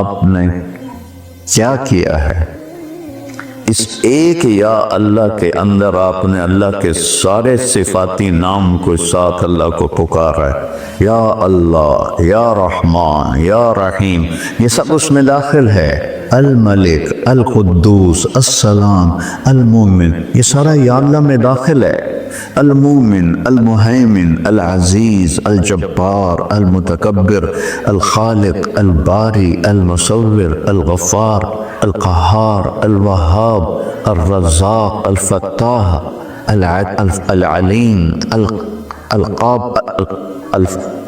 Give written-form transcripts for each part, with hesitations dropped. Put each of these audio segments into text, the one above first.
آپ نے کیا کیا ہے؟ اس ایک یا اللہ کے اندر آپ نے اللہ کے سارے صفاتی نام کو ساتھ اللہ کو پکارا ہے، یا اللہ، یا رحمان، یا رحیم، یہ سب اس میں داخل ہے۔ الملک، القدوس، السلام، المومن، یہ سارا یا اللہ میں داخل ہے۔ المومن، المہیمن، العزیز، الجبار، المتکبر، الخالق، الباری، المصور، الغفار، القہار، الوہاب، الرزاق، الفتاح، العلیم،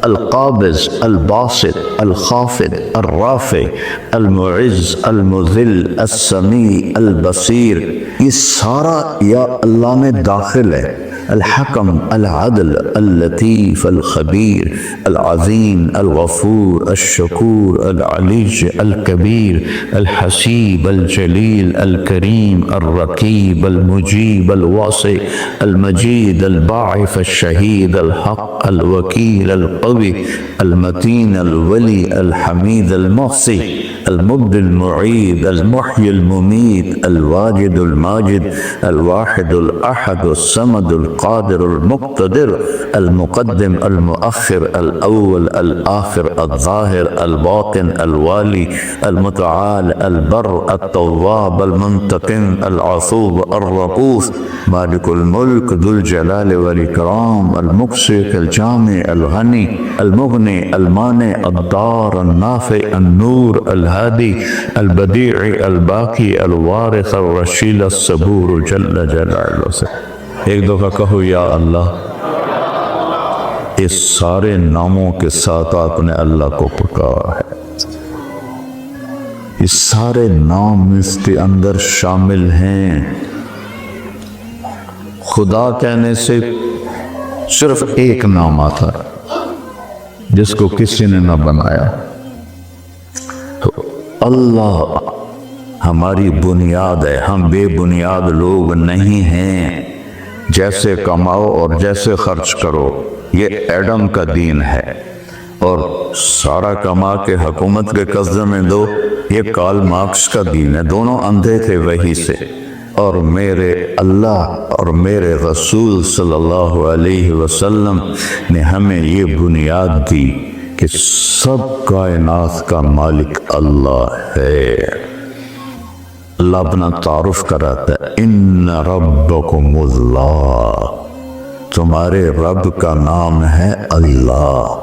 القابض، الباسط، الخافض، الرافع، المعز، المذل، السمیع، البصیر، یہ سارا یا اللہ میں داخل ہے۔ الحکم، العدل، اللطیف، الخبیر، العظیم، الغفور، الشکور، العلی، الکبیر، الحسیب، الجلیل، الکریم، الرقیب، المجیب، الواسع، المجید، الباعث، الشہید، الحق، الوکیل، القوی، المتین، الولی، الحمید، المحصی، المبدی، المعید، المحیی، الممیت، الواجد، الماجد، الواحد، الأحد، الصمد، القادر، المقتدر، المقدم، المؤخر، الأول، الآخر، الظاهر، الباطن، الوالي، المتعال، البر، التواب، المنتقم، العفو، الرؤوف، مالك الملك، ذو الجلال والإكرام، المقسط، الجامع، الغني، المغني، المانع، الضار، النافع، النور، الهادي، البديع، الباقي، الوارث، الرشيد، الصبور، جل جلاله۔ ایک دفعہ کہو یا اللہ۔ اس سارے ناموں کے ساتھ آپ نے اللہ کو پکارا ہے۔ اس سارے نام اس کے اندر شامل ہیں۔ خدا کہنے سے صرف ایک نام آتا ہے جس کو کسی نے نہ بنایا، تو اللہ ہماری بنیاد ہے۔ ہم بے بنیاد لوگ نہیں ہیں۔ جیسے کماؤ اور جیسے خرچ کرو، یہ ایڈم کا دین ہے، اور سارا کما کے حکومت کے قبضے میں دو، یہ کارل مارکس کا دین ہے۔ دونوں اندھے تھے وہی سے، اور میرے اللہ اور میرے رسول صلی اللہ علیہ وسلم نے ہمیں یہ بنیاد دی کہ سب کائنات کا مالک اللہ ہے۔ اللہ اپنا تعارف کراتا ہے، ان ربکم اللہ، تمہارے رب کا نام ہے اللہ۔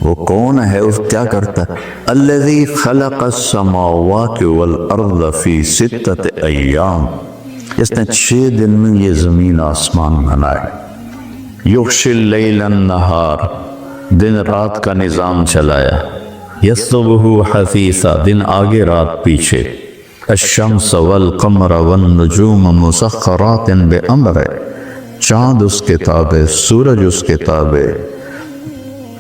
وہ کون ہے؟ وہ کیا کرتا ہے؟ الذی خلق السماوات والارض فی 6 ایام، اس نے 6 دن میں یہ زمین آسمان بنائے۔ یغشی اللیل النہار، دن رات کا نظام چلایا۔ یطلبہ حثیثا، دن آگے رات پیچھے۔ الشمس والقمر والنجوم مسخرات بامرہ، چاند اس کے تابع، سورج اس کے تابع،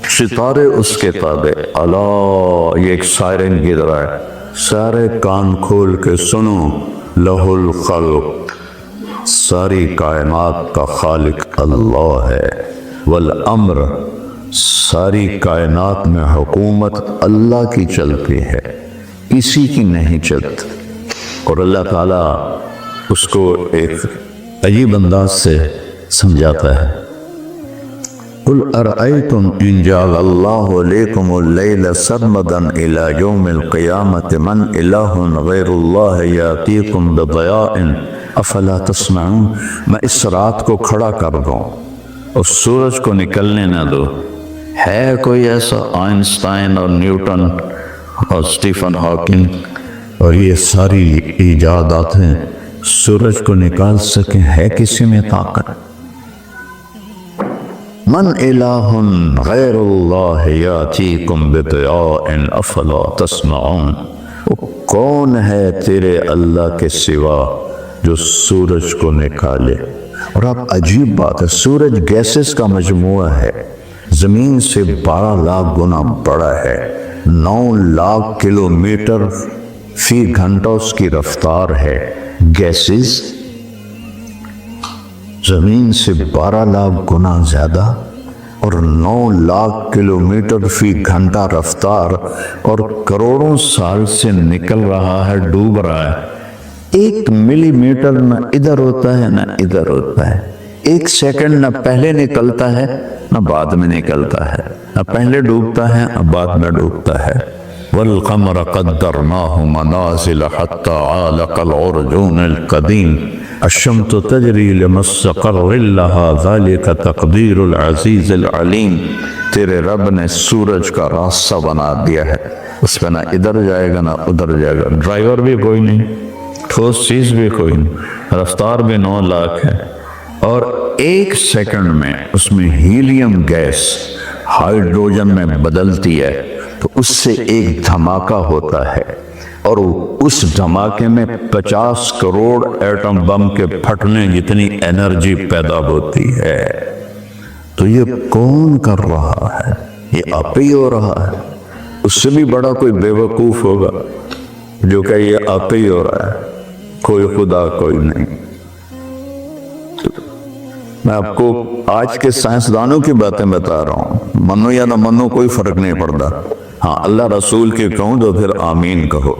ستارے اس کے تابع۔ اللہ، یہ ایک سائرن کی طرح ہے، سارے کان کھول کے سنو۔ لہ الخلق، ساری کائنات کا خالق اللہ ہے۔ والامر، ساری کائنات میں حکومت اللہ کی چلتی ہے، کسی کی نہیں چلتی۔ اور اللہ تعالیٰ اس کو ایک عجیب انداز سے سمجھاتا ہے۔ قل ارأیتم ان جعل اللہ علیکم اللیل سرمدا الى یوم القیامت من الہ غیر اللہ یاتیکم بضیاء افلا تسمعون، میں اس رات کو کھڑا کر دوں اور سورج کو نکلنے نہ دو، ہے کوئی ایسا آئنسٹائن اور نیوٹن اور اسٹیفن ہاکنگ اور یہ ساری ایجادات ہیں، سورج کو نکال سکیں؟ ہے کسی میں طاقت؟ من الہ غیر اللہ یاتیکم بضیاء افلا تسمعون، وہ کون ہے تیرے اللہ کے سوا جو سورج کو نکالے؟ اور اب عجیب بات ہے، سورج گیسز کا مجموعہ ہے، زمین سے 12 لاکھ گنا بڑا ہے، 9 لاکھ کلومیٹر فی گھنٹہ اس کی رفتار ہے۔ گیسز زمین سے 12 لاکھ گنا زیادہ، اور 9 لاکھ کلومیٹر فی گھنٹہ رفتار اور کروڑوں سال سے نکل رہا ہے، ڈوب رہا ہے۔ 1 ملی میٹر نہ ادھر ہوتا ہے نہ ادھر ہوتا ہے، 1 سیکنڈ نہ پہلے نکلتا ہے نہ بعد میں نکلتا ہے، نہ پہلے ڈوبتا ہے نہ بعد میں ڈوبتا ہے۔ وَالْقَمَرَ قَدَّرْنَاهُ مَنَازِلَ حَتَّى عَادَ كَالْعُرْجُونِ الْقَدِيمِ الشَّمْسُ تَجْرِي لِمُسْتَقَرٍّ لَهَا ذَلِكَ تَقْدِيرُ الْعَزِيزِ الْعَلِيمِ۔ تیرے رب نے سورج کا راستہ بنا دیا ہے، اس پہ نہ ادھر جائے گا نہ ادھر جائے گا، ڈرائیور بھی کوئی نہیں، ٹھوس چیز بھی کوئی نہیں، رفتار بھی 9 لاکھ ہے، اور 1 سیکنڈ میں اس میں ہیلیم گیس ہائیڈروجن میں بدلتی ہے، تو اس سے ایک دھماکہ ہوتا ہے، اور اس دھماکے میں 50 کروڑ ایٹم بم کے پھٹنے جتنی انرجی پیدا ہوتی ہے۔ تو یہ کون کر رہا ہے؟ یہ آپ ہی ہو رہا ہے۔ اس سے بھی بڑا کوئی بے وقوف ہوگا جو کہ یہ آپ ہی ہو رہا ہے، کوئی خدا کوئی نہیں۔ میں آپ کو آج کے سائنسدانوں کی باتیں بتا رہا ہوں، منو یا نہ منو کوئی فرق نہیں پڑتا۔ ہاں اللہ رسول کی کہوں تو پھر آمین کہو،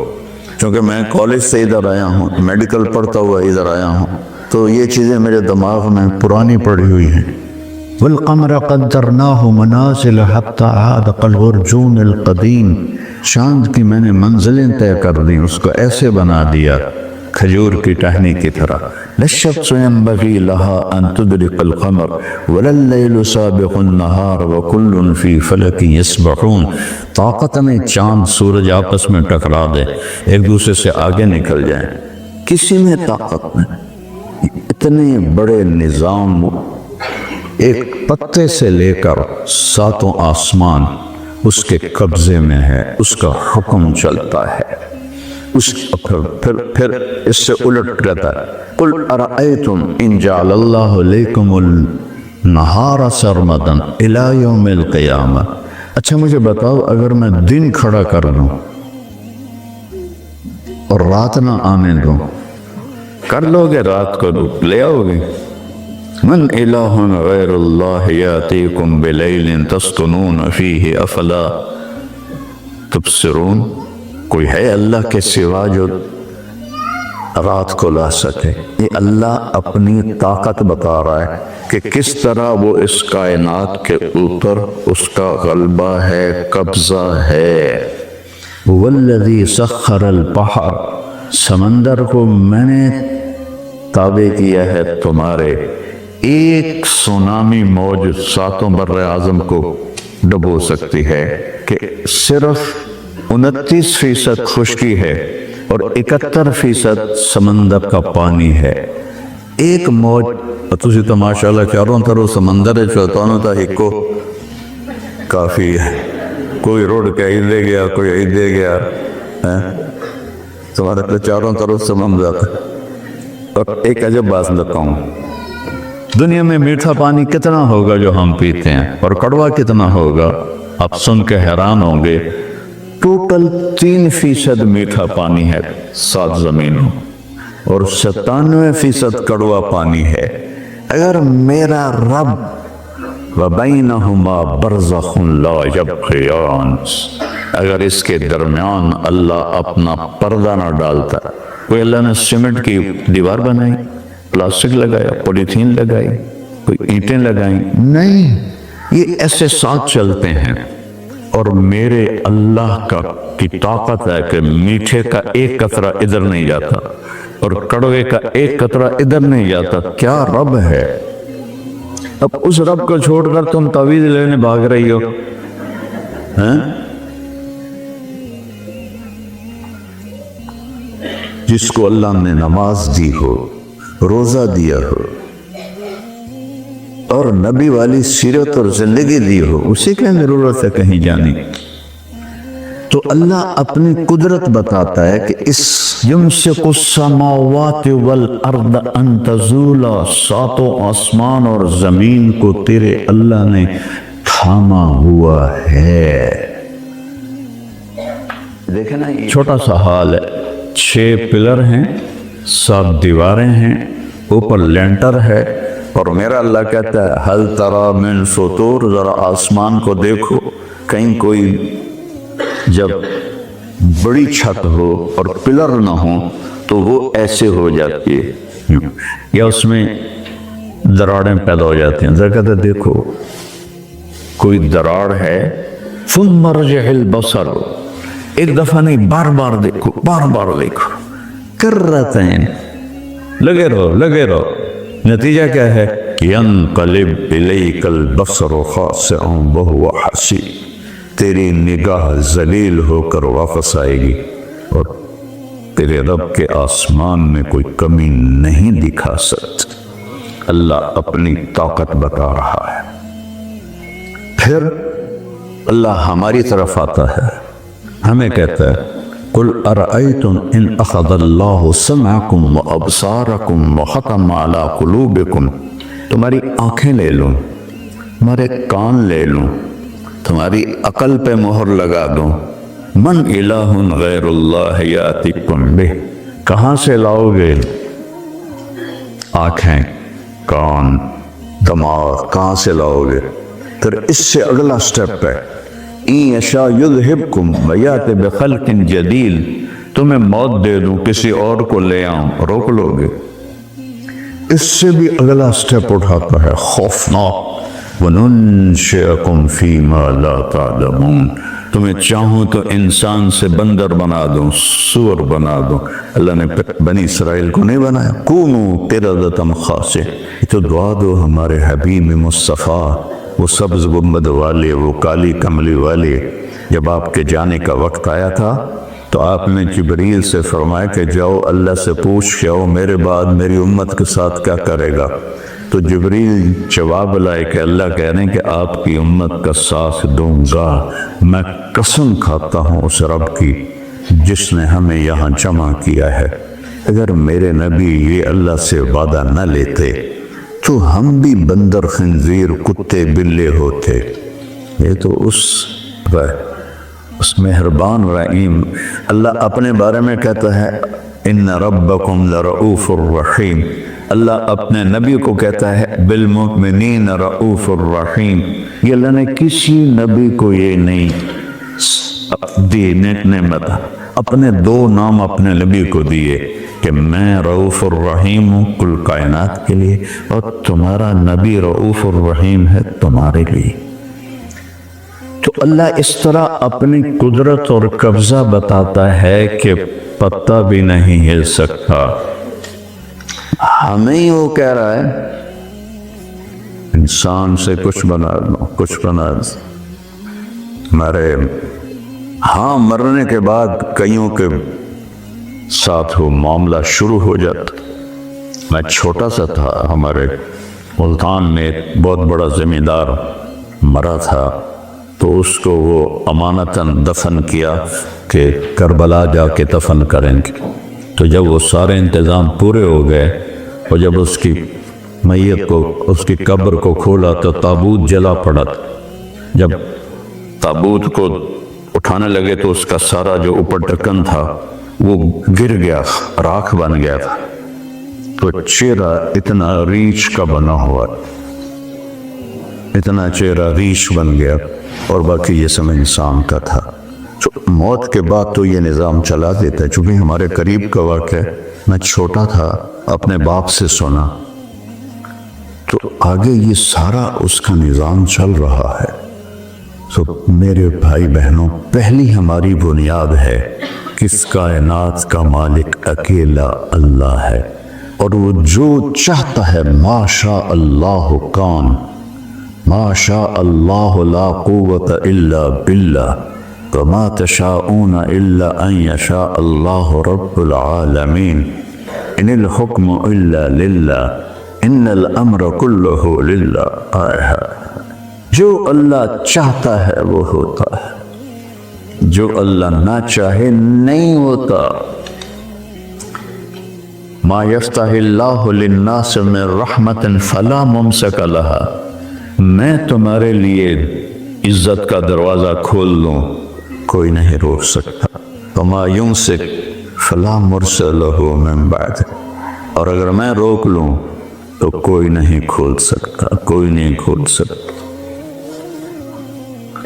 کیونکہ میں کالج سے ادھر آیا ہوں، میڈیکل پڑھتا ہوا ادھر آیا ہوں، تو یہ چیزیں میرے دماغ میں پرانی پڑی ہوئی ہیں۔ وَالْقَمَرَ قَدَّرْنَاهُ مَنَازِلَ حَتَّى عَادَ كَالْعُرْجُونِ الْقَدِيمِ، چاند کی میں نے منزلیں طے کر دی، اس کو ایسے بنا دیا کھجور کی ٹہنی کی طرح۔ لَلشَّمْسُ يَنبَغِي لَهَا أَن تُدْرِكَ الْقَمَرَ وَلَا اللَّيْلُ سَابِقُ النَّهَارِ وَكُلٌّ فِي فَلَكٍ يَسْبَحُونَ۔ طاقت نہیں چاند سورج آپس میں ٹکرا دے، ایک دوسرے سے آگے نکل جائیں، کسی میں طاقت نہیں۔ اتنے بڑے نظام، ایک پتے سے لے کر 7 آسمان اس کے قبضے میں ہے، اس کا حکم چلتا ہے، پھر اس سے الٹ رہتا ہے۔ قُلْ أَرَأَيْتُمْ إِنْ جَعَلَ اللَّهُ لَكُمُ النَّهَارَ سَرْمَدًا إِلَى يَوْمِ الْقِيَامَةِ، اچھا مجھے بتاؤ اگر میں دن کھڑا کر دوں اور رات نہ آنے دوں، کر لو گے؟ رات کو لے آؤ گے؟ من الہ غیر اللہ یاتیکم بلیل تسکنون فیہ افلا تبصرون، کوئی ہے اللہ کے سوا جو رات کو لا سکے؟ یہ اللہ اپنی طاقت بتا رہا ہے کہ کس طرح وہ اس کائنات کے اوپر اس کا غلبہ ہے، قبضہ ہے۔ والذی سخر البحر، سمندر کو میں نے تابع کیا ہے تمہارے، ایک سونامی موج 7 بر اعظم کو ڈبو سکتی ہے، کہ صرف 29% خشکی ہے اور 71% سمندر کا پانی ہے۔ ایک موج تسی تو ماشاءاللہ چاروں طرف سمندر ہے، چوتانوں تا ہکو کافی ہے، کوئی روڈ کہیں دے گیا، کوئی ہی دے گیا، تمہارے تو چاروں طرف سمندر۔ اور ایک عجب بات بتاؤں، دنیا میں میٹھا پانی کتنا ہوگا جو ہم پیتے ہیں، اور کڑوا کتنا ہوگا؟ آپ سن کے حیران ہوں گے، ٹوٹل 3% میٹھا پانی ہے 7 زمینوں، اور 97% کڑوا پانی ہے۔ اگر میرا رب وَبَيْنَهُمَا بَرْزَخٌ لَا يَبْغِيَانِ، اگر اس کے درمیان اللہ اپنا پردہ نہ ڈالتا، کوئی اللہ نے سیمنٹ کی دیوار بنائی، پلاسٹک لگایا، پولیتھین لگائی، کوئی اینٹیں لگائیں؟ نہیں، یہ ایسے ساتھ چلتے ہیں۔ اور میرے اللہ کی طاقت ہے کہ میٹھے کا ایک قطرہ ادھر نہیں جاتا اور کڑوے کا ایک قطرہ ادھر نہیں جاتا۔ کیا رب ہے! اب اس رب کو چھوڑ کر تم تعویذ لینے بھاگ رہی ہو، جس کو اللہ نے نماز دی ہو، روزہ دیا ہو، اور نبی والی سیرت اور زندگی دی ہو، اسی کی ضرورت ہے کہیں جانے۔ تو اللہ اپنی قدرت بتاتا ہے کہ اس یمسک السماوات والارض ان تزولا، 7 آسمان اور زمین کو تیرے اللہ نے تھاما ہوا ہے۔ دیکھیں نا، چھوٹا سا حال ہے، 6 پلر ہیں، 7 دیواریں ہیں، اوپر لینٹر ہے، اور میرا اللہ کہتا ہے حل تری من فطور، ذرا آسمان کو دیکھو، کہیں کوئی جب بڑی چھت ہو اور پلر نہ ہو تو وہ ایسے ہو جاتی ہے یا اس میں دراڑیں پیدا ہو جاتی ہیں۔ ذرا کہتا ہے دیکھو کوئی دراڑ ہے، ثم ارجع البصر، ایک دفعہ نہیں، بار بار دیکھو، بار بار دیکھو، کرتین، لگے رہو۔ نتیجہ کیا ہے؟ ینقلب الیک البصر خاسئا وہو حسیر، تیری نگاہ ذلیل ہو کر واپس آئے گی اور تیرے رب کے آسمان میں کوئی کمی نہیں دکھا سکتا۔ اللہ اپنی طاقت بتا رہا ہے۔ پھر اللہ ہماری طرف آتا ہے، ہمیں کہتا ہے قل ارأیتم ان اخذ اللہ سمعکم وابصارکم وختم علی قلوبکم، تمہاری آنکھیں لے لوں، تمہارے کان لے لوں، تمہاری عقل پہ مہر لگا دوں، من الہ غیر اللہ یاتکم بہ، کہاں سے لاؤ گے آنکھیں، کان، دماغ، کہاں سے لاؤ گے؟ پھر اس سے اگلا سٹیپ ہے ان یشاء یذہبکم ویات بخلق جدید، تمہیں موت دے دوں، کسی اور کو لے آؤں، روک لو گے؟ اس سے بھی اگلا سٹیپ اٹھاتا ہے خوفناک، وَنُنشِئَكُمْ فِي مَا لَا تَعْلَمُونَ، تمہیں چاہوں تو انسان سے بندر بنا دوں، سور بنا دوں۔ اللہ نے بنی اسرائیل کو نہیں بنایا، کونوا قردۃ خاسئین، تو دعا دو ہمارے حبیب مصطفیٰ، وہ سبز گنبد والے، وہ کالی کملی والے، جب آپ کے جانے کا وقت آیا تھا تو آپ نے جبریل سے فرمایا کہ جاؤ اللہ سے پوچھ کے آؤ میرے بعد میری امت کے ساتھ کیا کرے گا۔ تو جبریل جواب لائے کہ اللہ کہہ رہے ہیں کہ آپ کی امت کا ساتھ دوں گا، میں قسم کھاتا ہوں اس رب کی جس نے ہمیں یہاں جمع کیا ہے، اگر میرے نبی یہ اللہ سے وعدہ نہ لیتے تو ہم بھی بندر، خنزیر، کتے، بلے ہوتے۔ یہ تو اس مہربان رحیم اللہ اپنے بارے میں کہتا ہے ان ربکم لرؤوف الرحیم، اللہ اپنے نبی کو کہتا ہے بالمؤمنین رؤوف الرحیم۔ یہ اللہ نے کسی نبی کو یہ نہیں دی نعمت، اپنے دو نام اپنے نبی کو دیے کہ میں رؤوف الرحیم ہوں کل کائنات کے لیے، اور تمہارا نبی رؤوف الرحیم ہے تمہارے لیے۔ تو اللہ اس طرح اپنی قدرت اور قبضہ بتاتا ہے کہ پتہ بھی نہیں ہل سکتا۔ ہمیں وہ کہہ رہا ہے انسان سے کچھ بنا دو، کچھ بنا دو، مرے ہاں مرنے کے بعد کئیوں کے ساتھ وہ معاملہ شروع ہو جاتا۔ میں چھوٹا سا تھا، ہمارے ملتان میں ایک بہت بڑا زمیندار مرا تھا، تو اس کو وہ امانتاً دفن کیا کہ کربلا جا کے دفن کریں گے۔ تو جب وہ سارے انتظام پورے ہو گئے اور جب اس کی میت کو، اس کی قبر کو کھولا تو تابوت جلا پڑا تھا۔ جب تابوت کو اٹھانے لگے تو اس کا سارا جو اوپر ڈھکن تھا وہ گر گیا، راکھ بن گیا تھا۔ تو چہرہ اتنا ریچھ کا بنا ہوا، اتنا چہرہ ریچھ بن گیا، اور باقی یہ سب انسان کا تھا۔ تو موت کے بعد تو یہ نظام چلا دیتا ہے، چونکہ ہمارے قریب کا واقعہ ہے، میں چھوٹا تھا، اپنے باپ سے سنا، تو آگے یہ سارا اس کا نظام چل رہا ہے۔ تو میرے بھائی بہنوں، پہلی ہماری بنیاد ہے کہ اس کائنات کا مالک اکیلا اللہ ہے، اور وہ جو چاہتا ہے ما شاء اللہ کان، ما شاء اللہ لا قوت الا باللہ، وما تشاءون الا ان یشاء اللہ رب العالمین، ان الحکم الا للہ، ان الامر کلہ للہ۔ جو اللہ چاہتا ہے وہ ہوتا ہے، جو اللہ نہ چاہے نہیں ہوتا۔ ما یفتح اللہ للناس من رحمت فلا ممسک لها، میں تمہارے لیے عزت کا دروازہ کھول دوں، کوئی نہیں روک سکتا۔ وما یمسک فلا مرسل لہ من بعد، اور اگر میں روک لوں تو کوئی نہیں کھول سکتا، کوئی نہیں کھول سکتا۔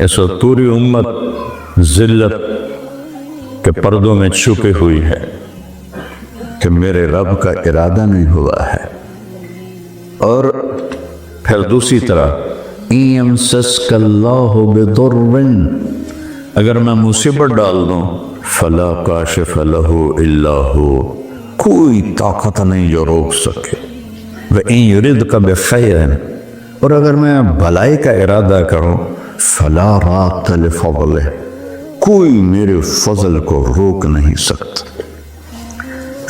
اس وقت پوری امت ذلت کے پردوں میں چھپی ہوئی ہے کہ میرے رب کا ارادہ نہیں ہوا ہے۔ اور پھر دوسری طرح یمسسک اللہ بضر، اگر میں مصیبت ڈال دوں فلا کاشف لہ الا ہو، کوئی طاقت نہیں جو روک سکے۔ وَإِن يُرِدْكَ بِخَيْرٍ، اور اگر میں بھلائی کا ارادہ کروں فلا رَادَّ لِفَضْلِهِ، کوئی میرے فضل کو روک نہیں سکتا۔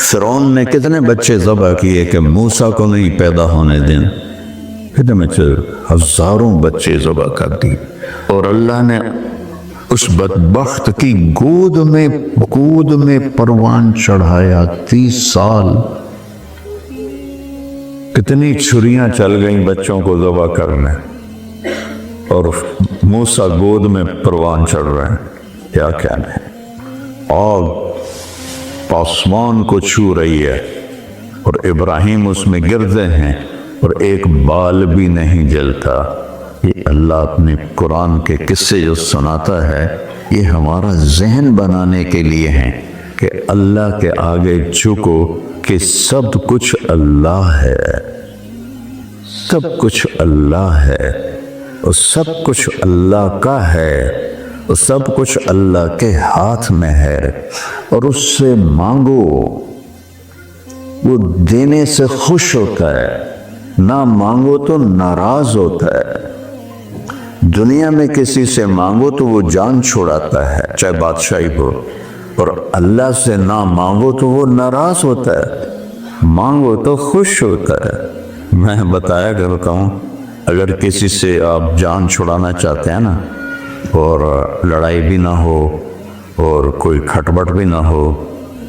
فرعون نے کتنے بچے ذبح کیے کہ موسیٰ کو نہیں پیدا ہونے دیں، کتنے بچے، ہزاروں بچے ذبح کر دی، اور اللہ نے اس بدبخت کی گود میں پروان چڑھایا 30 سال۔ کتنی چھریاں چل گئیں بچوں کو ذبح کرنے، اور موسیٰ گود میں پروان چڑھ رہے ہیں۔ کیا کہنا ہے، آگ آسمان کو چھو رہی ہے اور ابراہیم اس میں گرتے ہیں اور ایک بال بھی نہیں جلتا۔ یہ اللہ اپنے قرآن کے قصے جو سناتا ہے یہ ہمارا ذہن بنانے کے لیے ہیں کہ اللہ کے آگے جھکو کہ سب کچھ اللہ ہے، سب کچھ اللہ ہے، اور سب کچھ اللہ کا ہے، اور سب کچھ اللہ کے ہاتھ میں ہے، اور اس سے مانگو، وہ دینے سے خوش ہوتا ہے، نہ مانگو تو ناراض ہوتا ہے۔ دنیا میں کسی سے مانگو تو وہ جان چھوڑاتا ہے چاہے بادشاہی ہو، اور اللہ سے نہ مانگو تو وہ ناراض ہوتا ہے، مانگو تو خوش ہوتا ہے۔ میں بتایا کرتا ہوں اگر کسی سے آپ جان چھڑانا چاہتے ہیں نا، اور لڑائی بھی نہ ہو اور کوئی کھٹپٹ بھی نہ ہو،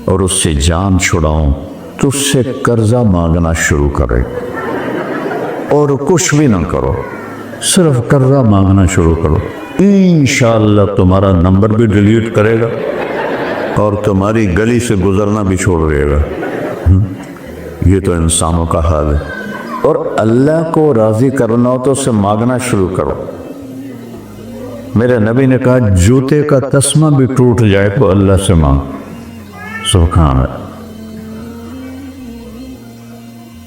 اور اس سے جان چھڑاؤں تو اس سے قرضہ مانگنا شروع کرے، اور کچھ بھی نہ کرو، صرف قرضہ مانگنا شروع کرو، انشاءاللہ تمہارا نمبر بھی ڈیلیٹ کرے گا اور تمہاری گلی سے گزرنا بھی چھوڑ دے گا۔ یہ تو انسانوں کا حال ہے۔ اور اللہ کو راضی کرنا ہو تو اسے مانگنا شروع کرو۔ میرے نبی نے کہا جوتے کا تسمہ بھی ٹوٹ جائے تو اللہ سے مانگ۔ سبحان اللہ۔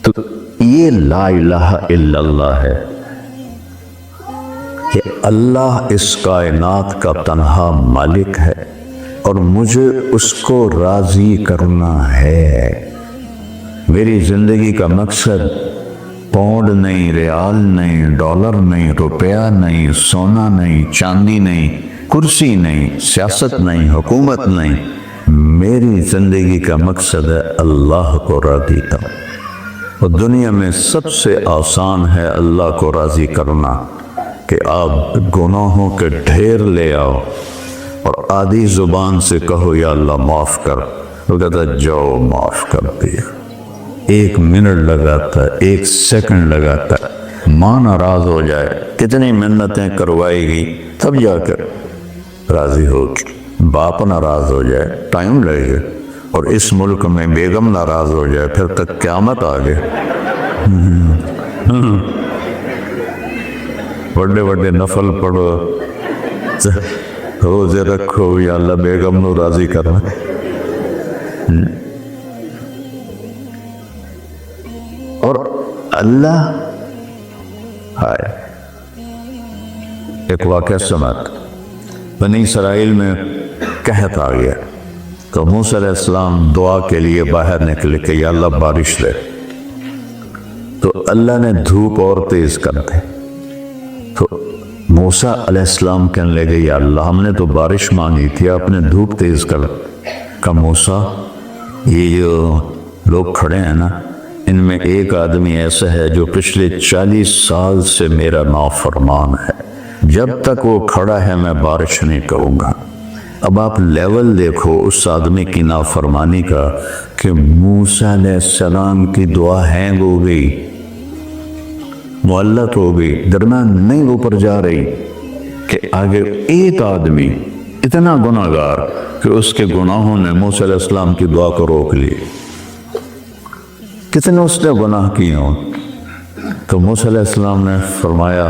تو یہ لا الہ الا اللہ ہے کہ اللہ اس کائنات کا تنہا مالک ہے اور مجھے اس کو راضی کرنا ہے۔ میری زندگی کا مقصد پاؤنڈ نہیں، ریال نہیں، ڈالر نہیں، روپیہ نہیں، سونا نہیں، چاندی نہیں، کرسی نہیں، سیاست نہیں، حکومت نہیں، میری زندگی کا مقصد ہے اللہ کو راضی کرنا۔ اور دنیا میں سب سے آسان ہے اللہ کو راضی کرنا کہ آپ گناہوں کے ڈھیر لے آؤ اور آدھی زبان سے کہو یا اللہ معاف کر، وہ کہتا ہے جاؤ معاف کر دیا۔ 1 منٹ لگاتا ہے، 1 سیکنڈ لگاتا ہے، ماں ناراض ہو جائے، کتنی منتیں کروائی گئی تب جا کر راضی ہوگی، باپ ناراض ہو جائے ٹائم لگے گا، اور اس ملک میں بیگم ناراض ہو جائے پھر تک قیامت آ گئے۔ بڑے بڑے نفل پڑھو، روزے رکھو، یا اللہ بیگم نو راضی کرنا۔ اور اللہ ایک واقعہ سمعت، بنی اسرائیل میں قحط آ گیا تو موسیٰ علیہ السلام دعا کے لیے باہر نکلے کہ یا اللہ بارش دے، تو اللہ نے دھوپ اور تیز کر دی، تو موسیٰ علیہ السلام کہنے لگے یا اللہ ہم نے تو بارش مانگی تھی، آپ نے دھوپ تیز کر۔ کہ موسیٰ یہ جو لوگ کھڑے ہیں نا، ان میں ایک آدمی ایسا ہے جو پچھلے 40 سال سے میرا نافرمان ہے، جب تک وہ کھڑا ہے میں بارش نہیں کروں گا۔ اب آپ لیول دیکھو اس آدمی کی نافرمانی کا کہ موسیٰ علیہ السلام کی دعا ہینگ ہو گئی، معلق ہو گئی، درمیان نہیں اوپر جا رہی، کہ آگے ایک آدمی اتنا گناہگار کہ اس کے گناہوں نے موسیٰ علیہ السلام کی دعا کو روک لی۔ کتنے اس نے گناہ کیے ہوں، تو موسیٰ علیہ السلام نے فرمایا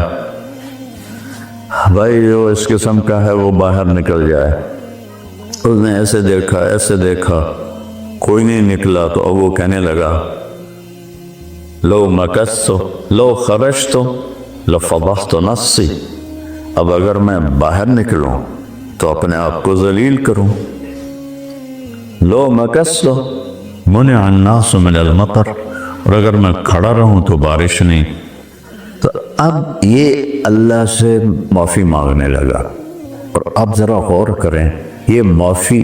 بھائی جو اس قسم کا ہے وہ باہر نکل جائے۔ اس نے ایسے دیکھا کوئی نہیں نکلا، تو اب وہ کہنے لگا لو مکثت لو خرجت لفضحت نفسی، اب اگر میں باہر نکلوں تو اپنے آپ کو ذلیل کروں۔ لو مکثت منع الناس من المطر، اور اگر میں کھڑا رہوں تو بارش نہیں۔ تو اب یہ اللہ سے معافی مانگنے لگا، اور اب ذرا غور کریں، یہ معافی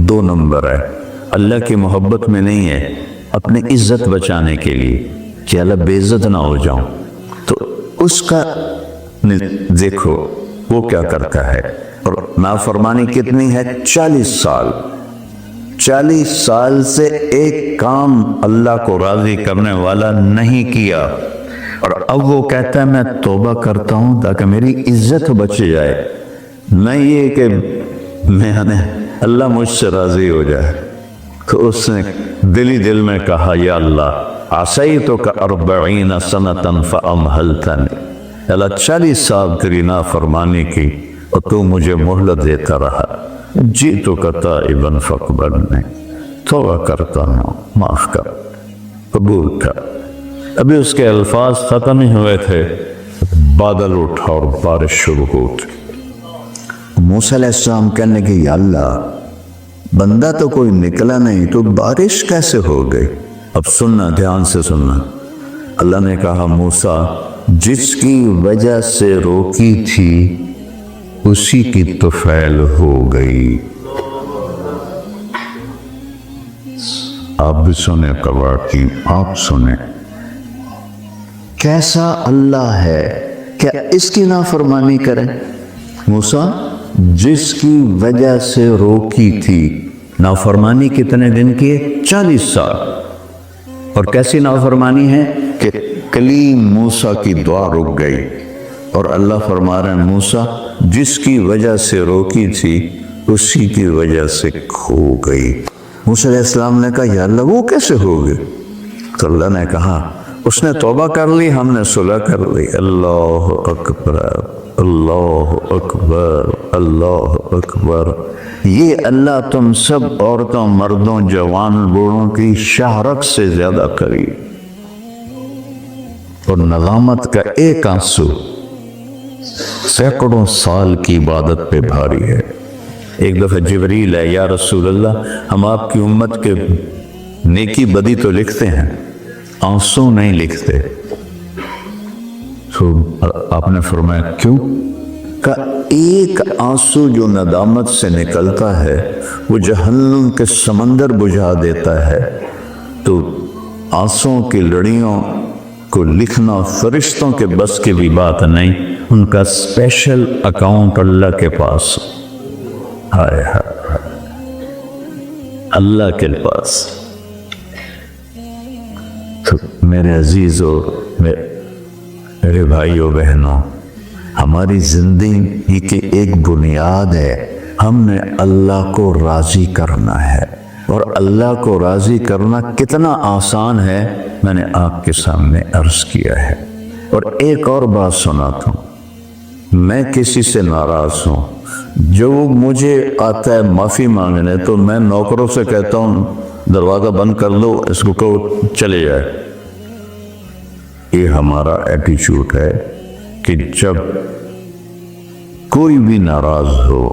2 نمبر ہے، اللہ کی محبت میں نہیں ہے، اپنی عزت بچانے کے لیے کہ اللہ بے عزت نہ ہو جاؤں۔ تو اس کا دیکھو وہ کیا کرتا ہے، اور نافرمانی کتنی ہے؟ 40 سال 40 سال سے ایک کام اللہ کو راضی کرنے والا نہیں کیا، اور اب وہ کہتا ہے میں توبہ کرتا ہوں تاکہ میری عزت بچ جائے، نہیں یہ کہ میں اللہ مجھ سے راضی ہو جائے۔ تو اس نے دل میں کہا یا اللہ عصیتک 40 سنة فامہلتنی، اللہ 40 سال تیری نافرمانی کی اور تو مجھے مہلت دیتا رہا، جئتک تائبا فاقبلنی، توبہ کرتا ہوں معاف کر، قبول کر۔ ابھی اس کے الفاظ ختم ہی ہوئے تھے، بادل اٹھا اور بارش شروع ہوتی۔ موسیٰ علیہ السلام کہنے لگے یا اللہ بندہ تو کوئی نکلا نہیں تو بارش کیسے ہو گئی؟ اب سننا، دھیان سے سننا۔ اللہ نے کہا موسیٰ جس کی وجہ سے روکی تھی اسی کی طفیل ہو گئی۔ آپ بھی سنیں قواقی، آپ سنیں کیسا اللہ ہے، کیا اس کی نافرمانی کریں؟ موسیٰ جس کی وجہ سے روکی تھی، نافرمانی کتنے دن کی ہے؟ 40 سال۔ اور کیسی نافرمانی ہے کہ کلیم موسیٰ کی دعا رک گئی، اور اللہ فرما رہے ہیں موسیٰ جس کی وجہ سے روکی تھی اسی کی وجہ سے کھو گئی۔ موسیٰ علیہ السلام نے کہا یا اللہ وہ کیسے ہو گئے؟ تو اللہ نے کہا اس نے توبہ کر لی، ہم نے صلح کر لی۔ اللہ اکبر، اللہ اکبر، اللہ اکبر۔ یہ اللہ تم سب عورتوں، مردوں، جوان، بوڑھوں کی شہرت سے زیادہ قریب، اور ندامت کا ایک آنسو سینکڑوں سال کی عبادت پہ بھاری ہے۔ ایک دفعہ جبریل ہے، یا رسول اللہ ہم آپ کی امت کے نیکی بدی تو لکھتے ہیں، آنسو نہیں لکھتے۔ تو آپ نے فرمایا کیوں؟ کا ایک آنسو جو ندامت سے نکلتا ہے وہ جہنم کے سمندر بجھا دیتا ہے۔ تو آنسوں کی لڑیوں کو لکھنا فرشتوں کے بس کی بھی بات نہیں، ان کا اسپیشل اکاؤنٹ اللہ کے پاس، ہائے ہائے اللہ کے پاس۔ تو میرے عزیزوں، میرے بھائیوں بہنوں، ہماری زندگی کی ایک بنیاد ہے، ہم نے اللہ کو راضی کرنا ہے، اور اللہ کو راضی کرنا کتنا آسان ہے میں نے آپ کے سامنے عرض کیا ہے۔ اور ایک اور بات سناتا ہوں، میں کسی سے ناراض ہوں، جو مجھے آتا ہے معافی مانگنے تو میں نوکروں سے کہتا ہوں دروازہ بند کر دو، اس کو کہو چلے جائے۔ یہ ہمارا ایٹیچیوڈ ہے کہ جب کوئی بھی ناراض ہو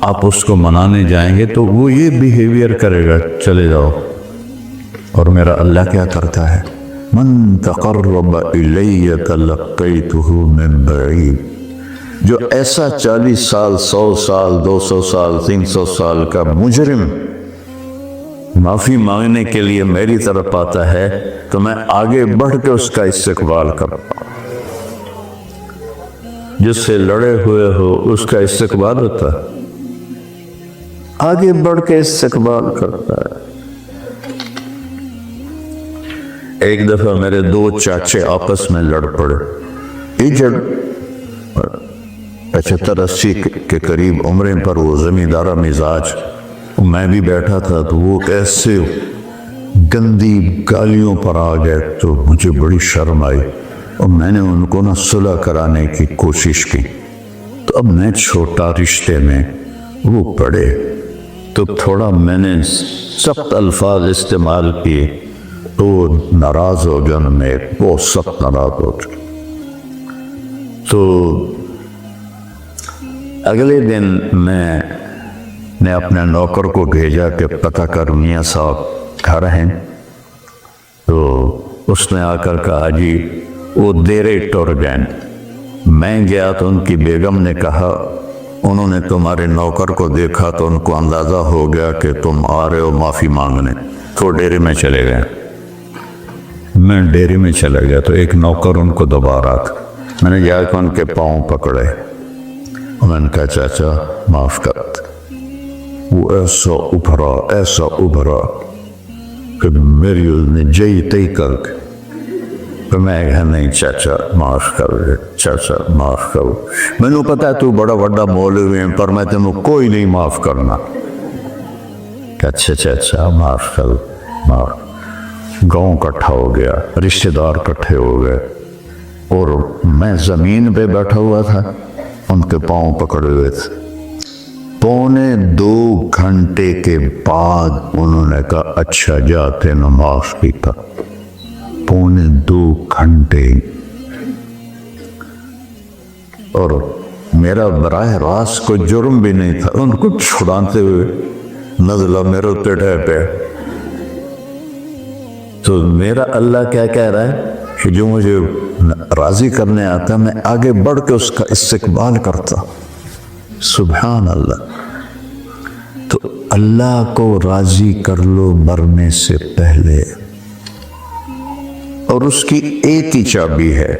آپ اس کو منانے جائیں گے تو وہ یہ بیہیویئر کرے گا، چلے جاؤ۔ اور میرا اللہ کیا کرتا ہے؟ من تقرب الی تلقیتہ من بعید، جو ایسا 40 سال، 100 سال، 200 سال، 300 سال کا مجرم معافی مانگنے کے لیے میری طرف آتا ہے تو میں آگے بڑھ کے اس کا استقبال کرتا ہوں۔ جس سے لڑے ہوئے ہو اس کا استقبال ہوتا ہے، آگے بڑھ کے استقبال کرتا ہے۔ ایک دفعہ میرے 2 چاچے آپس میں لڑ پڑے، ایجڑ 75-80 کے قریب عمریں پر، وہ زمیندارہ مزاج، میں بھی بیٹھا تھا تو وہ ایسے گندی گالیوں پر آ گئے تو مجھے بڑی شرم آئی اور میں نے ان کو نہ صلح کرانے کی کوشش کی۔ تو اب میں چھوٹا رشتے میں، وہ بڑے، تو تھوڑا میں نے سخت الفاظ استعمال کیے تو وہ ناراض ہو گیا، میں بہت سخت ناراض ہو گیا۔ تو اگلے دن میں نے اپنے نوکر کو بھیجا کہ پتہ کر میاں صاحب گھر ہیں، تو اس نے آ کر کہا جی وہ دیرے ٹر گئے۔ میں گیا تو ان کی بیگم نے کہا انہوں نے تمہارے نوکر کو دیکھا تو ان کو اندازہ ہو گیا کہ تم آ رہے ہو معافی مانگنے، تو ڈیرے میں چلے گئے۔ میں ڈیرے میں چلا گیا تو ایک نوکر ان کو دبا رہا تھا، میں نے جا کے ان کے پاؤں پکڑے اور میں نے کہا چاچا معاف کر دے۔ وہ ایسا ابھرا کہ میری اس نے جئی تئی کر کے، تو میں کہا نہیں چاچا معاف کر دے، چاچا معاف کرو، میں نے پتا ہے تو بڑا بڑا مولوی ہے پر میں تمہیں کوئی نہیں معاف کرنا۔ کہ اچھا چاچا معاف کرو، معاف۔ گاؤں کٹھا ہو گیا، رشتہ دار کٹھے ہو گئے، اور میں زمین پہ بیٹھا ہوا تھا، ان کے پاؤں پکڑے ہوئے تھے۔ 2.25 گھنٹے کے بعد انہوں نے کہا اچھا جاتے نماز بھی کر۔ 2.25 گھنٹے، اور میرا براہ راست کوئی جرم بھی نہیں تھا، ان کو چھڑاتے ہوئے نزلہ میرے پیٹھے پہ۔ تو میرا اللہ کیا کہہ رہا ہے کہ جو مجھے راضی کرنے آتا میں آگے بڑھ کے اس کا استقبال کرتا۔ سبحان اللہ۔ تو اللہ کو راضی کر لو مرنے سے پہلے، اور اس کی ایک ہی چابی ہے،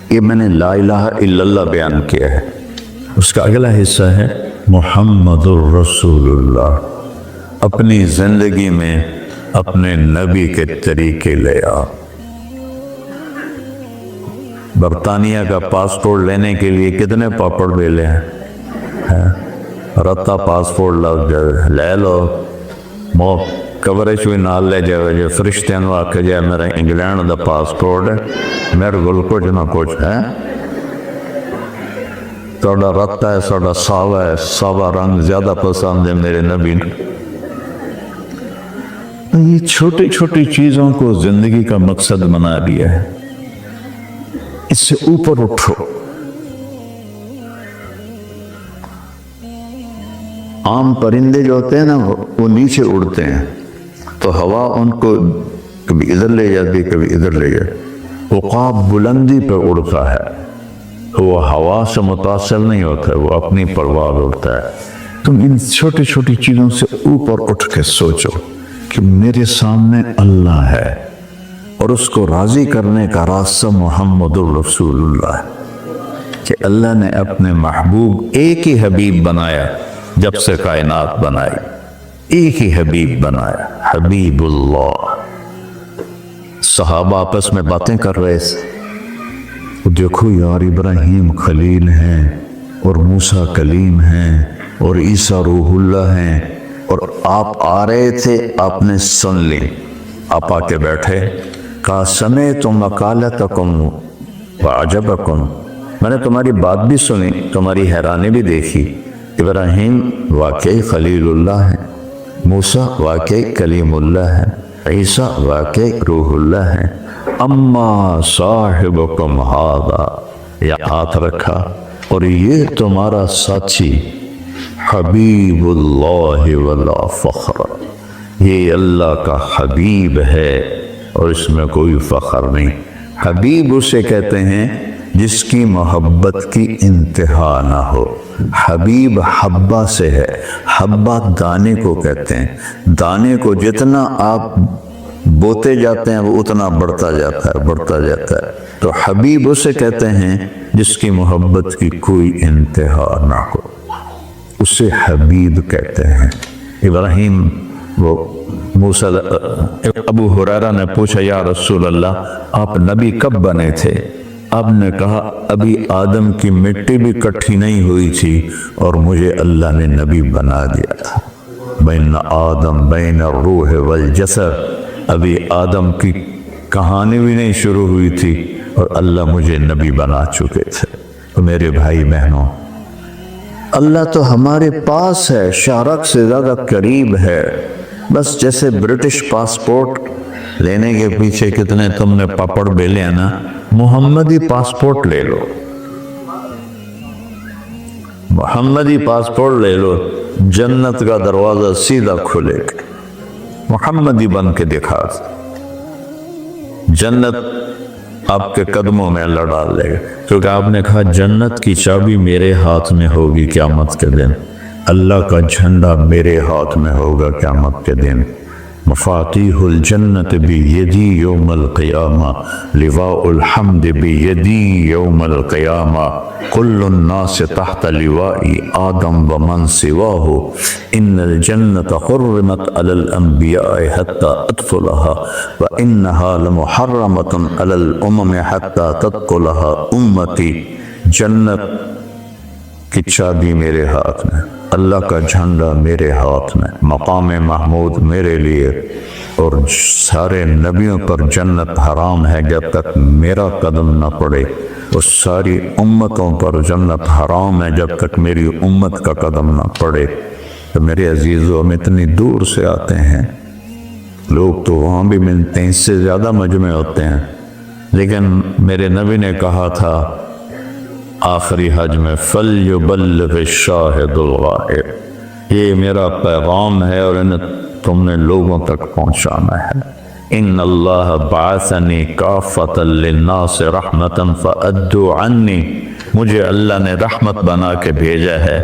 یہ میں نے لا الہ الا اللہ بیان کیا ہے، اس کا اگلا حصہ ہے محمد الرسول اللہ۔ اپنی زندگی میں اپنے نبی کے طریقے لے آ۔ برطانیہ کا پاسپورٹ لینے کے لیے کتنے پاپڑ بیلے ہیں؟ رتا پاسپورٹ لے لو، مو کوریج بھی نال لے جائے، جو فرشتے نو آکھے جائے میرا انگلینڈ دا پاسپورٹ ہے، میرے گل کچھ نہ کچھ ہے، توڑا رتا ہے، توڑا ساوا ہے، ساوا رنگ زیادہ پسند ہے میرے نبی نے۔ یہ چھوٹی چھوٹی چیزوں کو زندگی کا مقصد بنا دیا ہے، اس سے اوپر اٹھو۔ عام پرندے جو ہوتے ہیں نا وہ نیچے اڑتے ہیں تو ہوا ان کو کبھی ادھر لے جاتی کبھی ادھر لے جاتی۔ عقاب بلندی پہ اڑتا ہے، وہ ہوا سے متاثر نہیں ہوتا ہے، وہ اپنی پرواز اڑتا ہے۔ تم ان چھوٹی چھوٹی چیزوں سے اوپر اٹھ کے سوچو کہ میرے سامنے اللہ ہے اور اس کو راضی کرنے کا راستہ محمد الرسول اللہ ہے، کہ اللہ نے اپنے محبوب ایک ہی حبیب بنایا، جب سے کائنات بنائی ایک ہی حبیب بنایا، حبیب اللہ۔ صحابہ آپس میں باتیں کر رہے تھے، دیکھو یار ابراہیم خلیل ہیں اور موسیٰ کلیم ہیں اور عیسیٰ روح اللہ ہیں، اور آپ آ رہے تھے، آپ نے سن لی، آپ آ کے بیٹھے، کہا سمعت مقالتکم وعجبکم، میں نے تمہاری بات بھی سنی، تمہاری حیرانی بھی دیکھی۔ ابراہیم واقعی خلیل اللہ ہے، موسیٰ واقعی کلیم اللہ ہے، عیسیٰ واقعی روح اللہ ہے، اما صاحبکم ھذا، یہ ہاتھ رکھا، اور یہ تمہارا ساتھی حبیب اللہ ولا فخر، یہ اللہ کا حبیب ہے اور اس میں کوئی فخر نہیں۔ حبیب اسے کہتے ہیں جس کی محبت کی انتہا نہ ہو۔ حبیب حبہ سے ہے، حبہ دانے کو کہتے ہیں، دانے کو جتنا آپ بوتے جاتے ہیں وہ اتنا بڑھتا جاتا ہے، بڑھتا جاتا ہے۔ تو حبیب اسے کہتے ہیں جس کی محبت کی کوئی انتہا نہ ہو، اسے حبیب کہتے ہیں۔ ابراہیم وہ موسیٰ، ابو ہریرہ نے پوچھا یا رسول اللہ آپ نبی کب بنے تھے؟ آپ نے کہا ابھی آدم کی مٹی بھی کٹھی نہیں ہوئی تھی اور مجھے اللہ نے نبی بنا دیا تھا۔ بین آدم بین الروح والجسد، ابھی آدم کی کہانی بھی نہیں شروع ہوئی تھی اور اللہ مجھے نبی بنا چکے تھے۔ تو میرے بھائی بہنوں، اللہ تو ہمارے پاس ہے، شارک سے زیادہ قریب ہے۔ بس جیسے برٹش پاسپورٹ لینے کے پیچھے کتنے تم نے پاپڑ بیلے ہیں نا، محمدی پاسپورٹ لے لو، محمدی پاسپورٹ لے لو، جنت کا دروازہ سیدھا کھلے گا۔ محمدی بن کے دکھا، جنت آپ کے قدموں میں اللہ ڈال لے گا، کیونکہ آپ نے کہا جنت کی چابی میرے ہاتھ میں ہوگی قیامت کے دن، اللہ کا جھنڈا میرے ہاتھ میں ہوگا قیامت کے دن۔ مفاتیح الجنت بیدی یوم القیامہ، لواء الحمد بیدی یوم القیامہ، کل الناس تحت لواء آدم ومن سواہ، ان الجنت حرمت علی الانبیاء حتی ادخلها وانها لمحرمت علی الامم حتی تدخلها امتی۔ جنت کی چابی میرے ہاتھ میں، اللہ کا جھنڈا میرے ہاتھ میں، مقام محمود میرے لیے، اور سارے نبیوں پر جنت حرام ہے جب تک میرا قدم نہ پڑے، اور ساری امتوں پر جنت حرام ہے جب تک میری امت کا قدم نہ پڑے۔ تو میرے عزیزو، ہم اتنی دور سے آتے ہیں، لوگ تو وہاں بھی ملتے ہیں، اس سے زیادہ مجمع ہوتے ہیں، لیکن میرے نبی نے کہا تھا آخری حج میں، فَلْيُبَلِّغِ الشَّاهِدُ الْغَائِبُ، یہ میرا پیغام ہے اور انہیں تم نے لوگوں تک پہنچانا ہے۔ ان اللہ بعثنی کافۃ للناس رحمۃ فأدوا عنی، مجھے اللہ نے رحمت بنا کے بھیجا ہے،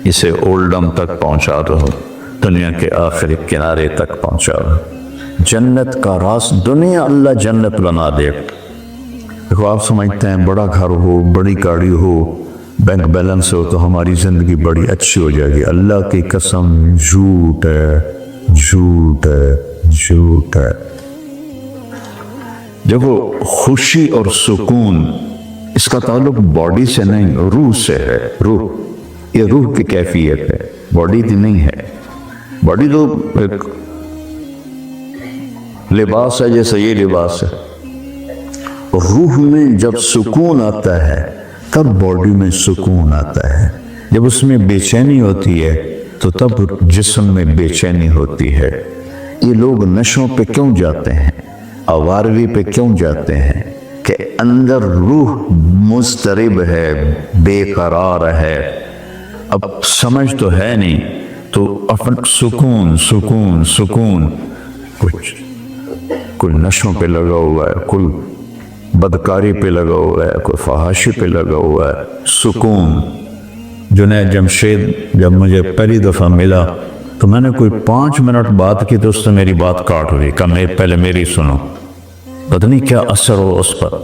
اسے اولڈم تک پہنچا دو، دنیا کے آخری کنارے تک پہنچا دو۔ جنت کا راز دنیا اللہ جنت بنا دے۔ دیکھو، آپ سمجھتے ہیں بڑا گھر ہو، بڑی گاڑی ہو، بینک بیلنس ہو تو ہماری زندگی بڑی اچھی ہو جائے گی۔ اللہ کی قسم، جھوٹ ہے، جھوٹ ہے، جھوٹ ہے۔ دیکھو، خوشی اور سکون اس کا تعلق باڈی سے نہیں، روح سے ہے۔ روح، یہ روح کی کیفیت ہے، باڈی کی نہیں ہے۔ باڈی تو ایک لباس ہے، جیسے یہ لباس ہے۔ روح میں جب سکون آتا ہے تب باڈی میں سکون آتا ہے، جب اس میں بے چینی ہوتی ہے تو تب جسم میں بے چینی ہوتی ہے۔ یہ لوگ نشوں پہ کیوں جاتے ہیں، آوارگی پہ کیوں جاتے ہیں؟ کہ اندر روح مضطرب ہے، بے قرار ہے، اب سمجھ تو ہے نہیں، تو اپن سکون سکون سکون، کوئی نشوں پہ لگا ہوا ہے، کوئی بدکاری پہ لگا ہوا ہے، کوئی فحاشی پہ لگا ہوا ہے۔ سکون۔ جنید جمشید جب مجھے پہلی دفعہ ملا تو میں نے کوئی 5 منٹ بات کی تو اس سے میری بات کاٹ ہوئی، کہا پہلے میری سنو۔ پتہ نہیں کیا اثر ہو اس پر۔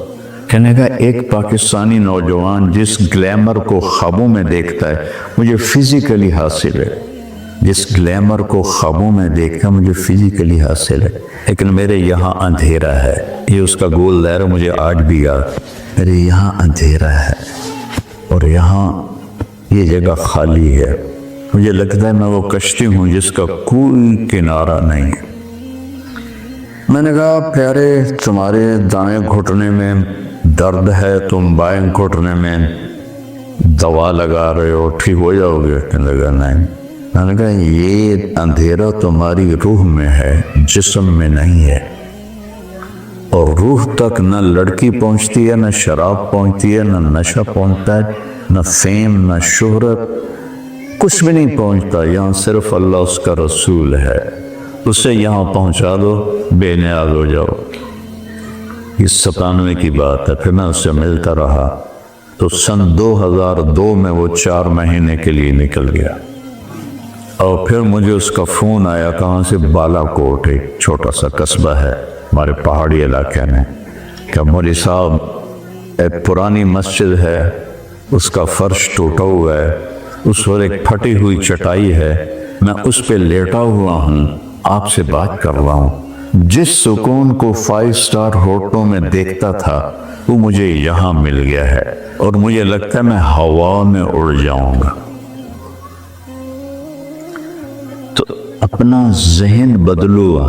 کہنے کا ایک پاکستانی نوجوان جس گلیمر کو خوابوں میں دیکھتا ہے مجھے فزیکلی حاصل ہے، جس گلیمر کو خوابوں میں دیکھتا مجھے فزیکلی حاصل ہے، لیکن میرے یہاں اندھیرا ہے۔ یہ اس کا گول دائرہ مجھے آج بھی یاد، میرے یہاں اندھیرا ہے اور یہاں یہ جگہ خالی ہے۔ مجھے لگتا ہے میں وہ کشتی ہوں جس کا کوئی کنارہ نہیں ہے۔ میں نے کہا پیارے، تمہارے دائیں گھٹنے میں درد ہے، تم بائیں گھٹنے میں دوا لگا رہے ہو، ٹھیک ہو جاؤ گے؟ کہنے لگا نہیں۔ میں نے کہا یہ اندھیرا تمہاری روح میں ہے، جسم میں نہیں ہے، اور روح تک نہ لڑکی پہنچتی ہے، نہ شراب پہنچتی ہے، نہ نشہ پہنچتا ہے، نہ فیم، نہ شہرت، کچھ بھی نہیں پہنچتا۔ یہاں صرف اللہ، اس کا رسول ہے، اسے یہاں پہنچا دو، بے نیاز ہو جاؤ۔ یہ 97 کی بات ہے۔ پھر میں اس سے ملتا رہا تو سن 2002 میں وہ 4 مہینے کے لیے نکل گیا، اور پھر مجھے اس کا فون آیا، کہاں سے؟ بالا کوٹ، ایک چھوٹا سا قصبہ ہے ہمارے پہاڑی علاقے میں، کہ مولوی صاحب ایک پرانی مسجد ہے، اس کا فرش ٹوٹا ہوا ہے، اس پر ایک پھٹی ہوئی چٹائی ہے، میں اس پہ لیٹا ہوا ہوں، آپ سے بات کر رہا ہوں۔ جس سکون کو 5 سٹار ہوٹلوں میں دیکھتا تھا وہ مجھے یہاں مل گیا ہے، اور مجھے لگتا ہے میں ہوا میں اڑ جاؤں گا۔ تو اپنا ذہن بدلو،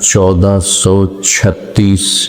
1436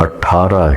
18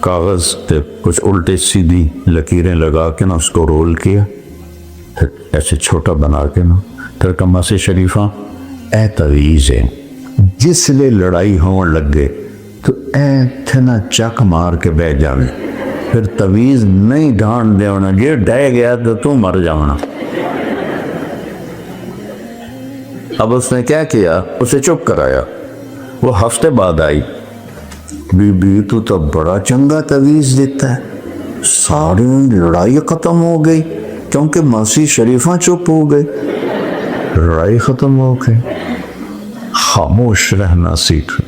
کاغذ پہ کچھ الٹی سیدھی لکیریں لگا کے نا اس کو رول کیا، پھر ایسے چھوٹا بنا کے نا، پھر کہا مسیح شریفہ اے تویز ہے، جس لئے لڑائی ہون لگ گئے تو اے تھے نا چک مار کے بہ جاویں، پھر تویز نہیں ڈھانڈ دے ہونا، یہ ڈہ گیا تو مر جانا۔ اب اس نے کیا کیا، اسے چپ کرایا۔ وہ ہفتے بعد آئی، بی بی تو بڑا چنگا تویز دیتا ہے، ساری لڑائی ختم ہو گئی کیونکہ مسیح شریفہ چپ ہو گئے، لڑائی ختم ہو گئی۔ خاموش رہنا سیکھ،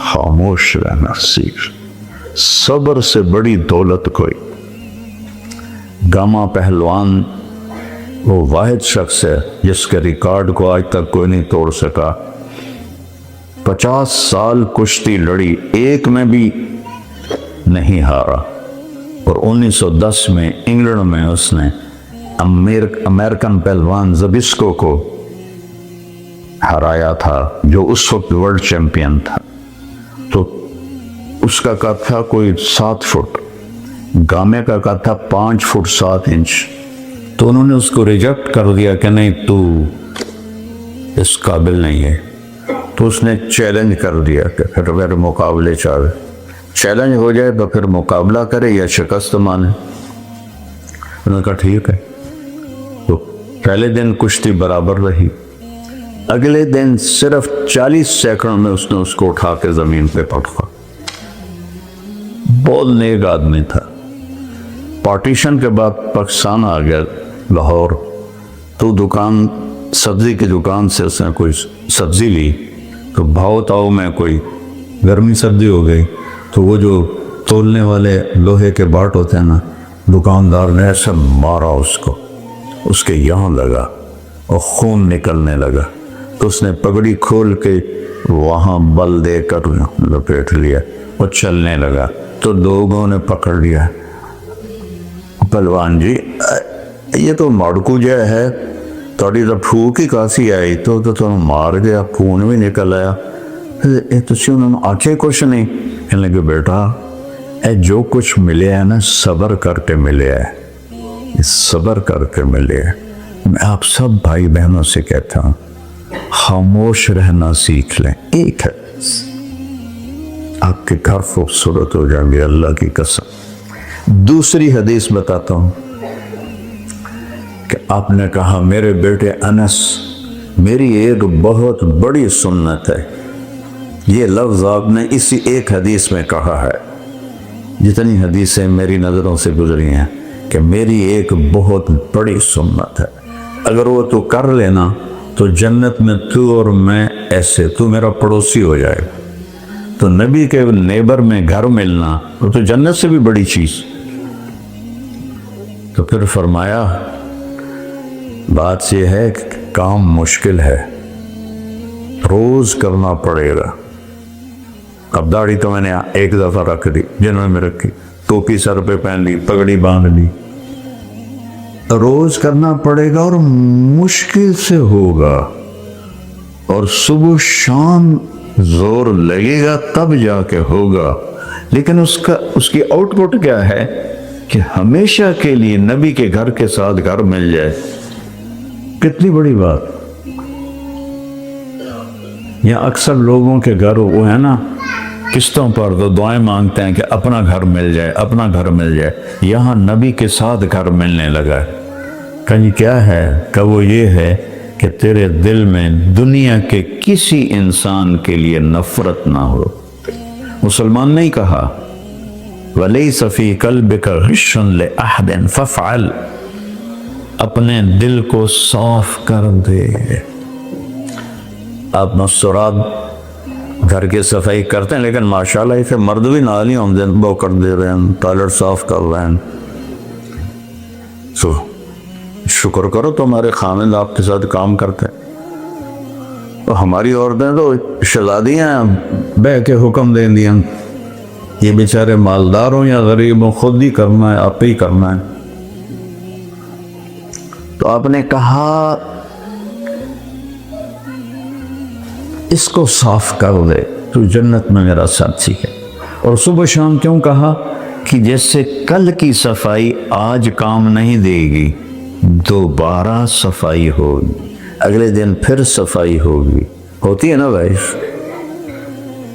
خاموش رہنا سیکھ۔ صبر سے بڑی دولت کوئی۔ گاما پہلوان وہ واحد شخص ہے جس کے ریکارڈ کو آج تک کوئی نہیں توڑ سکا۔ 50 سال کشتی لڑی، ایک میں بھی نہیں ہارا، اور 1910 میں انگلینڈ میں اس نے امریکن پہلوان زبسکو کو ہرایا تھا جو اس وقت ورلڈ چیمپئن تھا۔ تو اس کا قد تھا کوئی 7 فٹ، گامے کا قد تھا 5 فٹ 7 انچ۔ تو انہوں نے اس کو ریجیکٹ کر دیا کہ نہیں تو اس قابل نہیں ہے۔ تو اس نے چیلنج کر دیا کہ پھر مقابلے چاہے، چیلنج ہو جائے تو پھر مقابلہ کرے یا شکست مانے۔ انہوں نے کہا ٹھیک ہے۔ تو پہلے دن کشتی برابر رہی، اگلے دن صرف 40 سیکنڈ میں اس نے اس کو اٹھا کے زمین پہ پٹکا۔ بہت نیک آدمی تھا۔ پارٹیشن کے بعد پاکستان آ گیا لاہور، تو دکان سبزی کی دکان سے اس نے کوئی سبزی لی، تو بھاؤ تاؤ میں کوئی گرمی سبزی ہو گئی، تو وہ جو تولنے والے لوہے کے باٹ ہوتے ہیں نا، دکاندار نے ایسے مارا اس کو، اس کے یہاں لگا اور خون نکلنے لگا۔ تو اس نے پگڑی کھول کے وہاں بل دے کر لپیٹ لیا اور چلنے لگا۔ تو لوگوں نے پکڑ لیا، پہلوان جی یہ تو مڑکو جا ہے، تھوڑی تو پھوک ہی کاسی آئی تو تمہیں مار گیا، خون بھی نکل آیا۔ تسی انہوں نے آنکھیں کچھ نہیں، کہنے لگے بیٹا اے جو کچھ ملے ہے نا صبر کر کے ملے ہے، صبر کر کے ملے ہے۔ میں آپ سب بھائی بہنوں سے کہتا ہوں خاموش رہنا سیکھ لیں، ایک ہے آپ کے گھر خوبصورت ہو جائیں گے اللہ کی قسم۔ دوسری حدیث بتاتا ہوں کہ آپ نے کہا میرے بیٹے انس، میری ایک بہت بڑی سنت ہے۔ یہ لفظ آپ نے اسی ایک حدیث میں کہا ہے۔ جتنی حدیثیں میری نظروں سے گزری ہیں کہ میری ایک بہت بڑی سنت ہے، اگر وہ تو کر لینا تو جنت میں تو اور میں ایسے، تو میرا پڑوسی ہو جائے۔ تو نبی کے نیبر میں گھر ملنا وہ تو جنت سے بھی بڑی چیز۔ تو پھر فرمایا بات یہ ہے کہ کام مشکل ہے، روز کرنا پڑے گا۔ اب داڑھی تو میں نے ایک دفعہ رکھ دی، جنوں میں رکھی، ٹوپی سر پہ پہن لی، پگڑی باندھ لی، روز کرنا پڑے گا اور مشکل سے ہوگا، اور صبح شام زور لگے گا تب جا کے ہوگا۔ لیکن اس کی آؤٹ پٹ کیا ہے کہ ہمیشہ کے لیے نبی کے گھر کے ساتھ گھر مل جائے۔ کتنی بڑی بات۔ یہاں اکثر لوگوں کے گھر وہ ہے نا قسطوں پر تو دعائیں مانگتے ہیں کہ اپنا گھر مل جائے، اپنا گھر مل جائے۔ یہاں نبی کے ساتھ گھر ملنے لگا ہے۔ کہیں کیا ہے کہ وہ یہ ہے کہ تیرے دل میں دنیا کے کسی انسان کے لیے نفرت نہ ہو۔ مسلمان نہیں کہا وَلَيْسَ فِي قَلْبِكَ غِشٌّ لِأَحَدٍ فَافْعَلْ، اپنے دل کو صاف کر دے۔ آپ مستورات گھر کی صفائی کرتے ہیں، لیکن ماشاءاللہ اسے مرد بھی نال ہی آمدے وہ کر دے رہے ہیں، ٹوائلٹ صاف کر رہے ہیں۔ شکر کرو تمہارے خامند آپ کے ساتھ کام کرتے ہیں۔ تو ہماری عورتیں تو شہزادیاں بہ کے حکم دیں دیا، یہ بیچارے مالدار ہوں یا غریب ہوں، خود ہی کرنا ہے، آپ ہی کرنا ہے۔ تو آپ نے کہا اس کو صاف کر دے تو جنت میں میرا ساتھی ہے، اور صبح شام کیوں کہا؟ کہ جیسے کل کی صفائی آج کام نہیں دے گی، دوبارہ صفائی ہوگی، اگلے دن پھر صفائی ہوگی، ہوتی ہے نا بھائی؟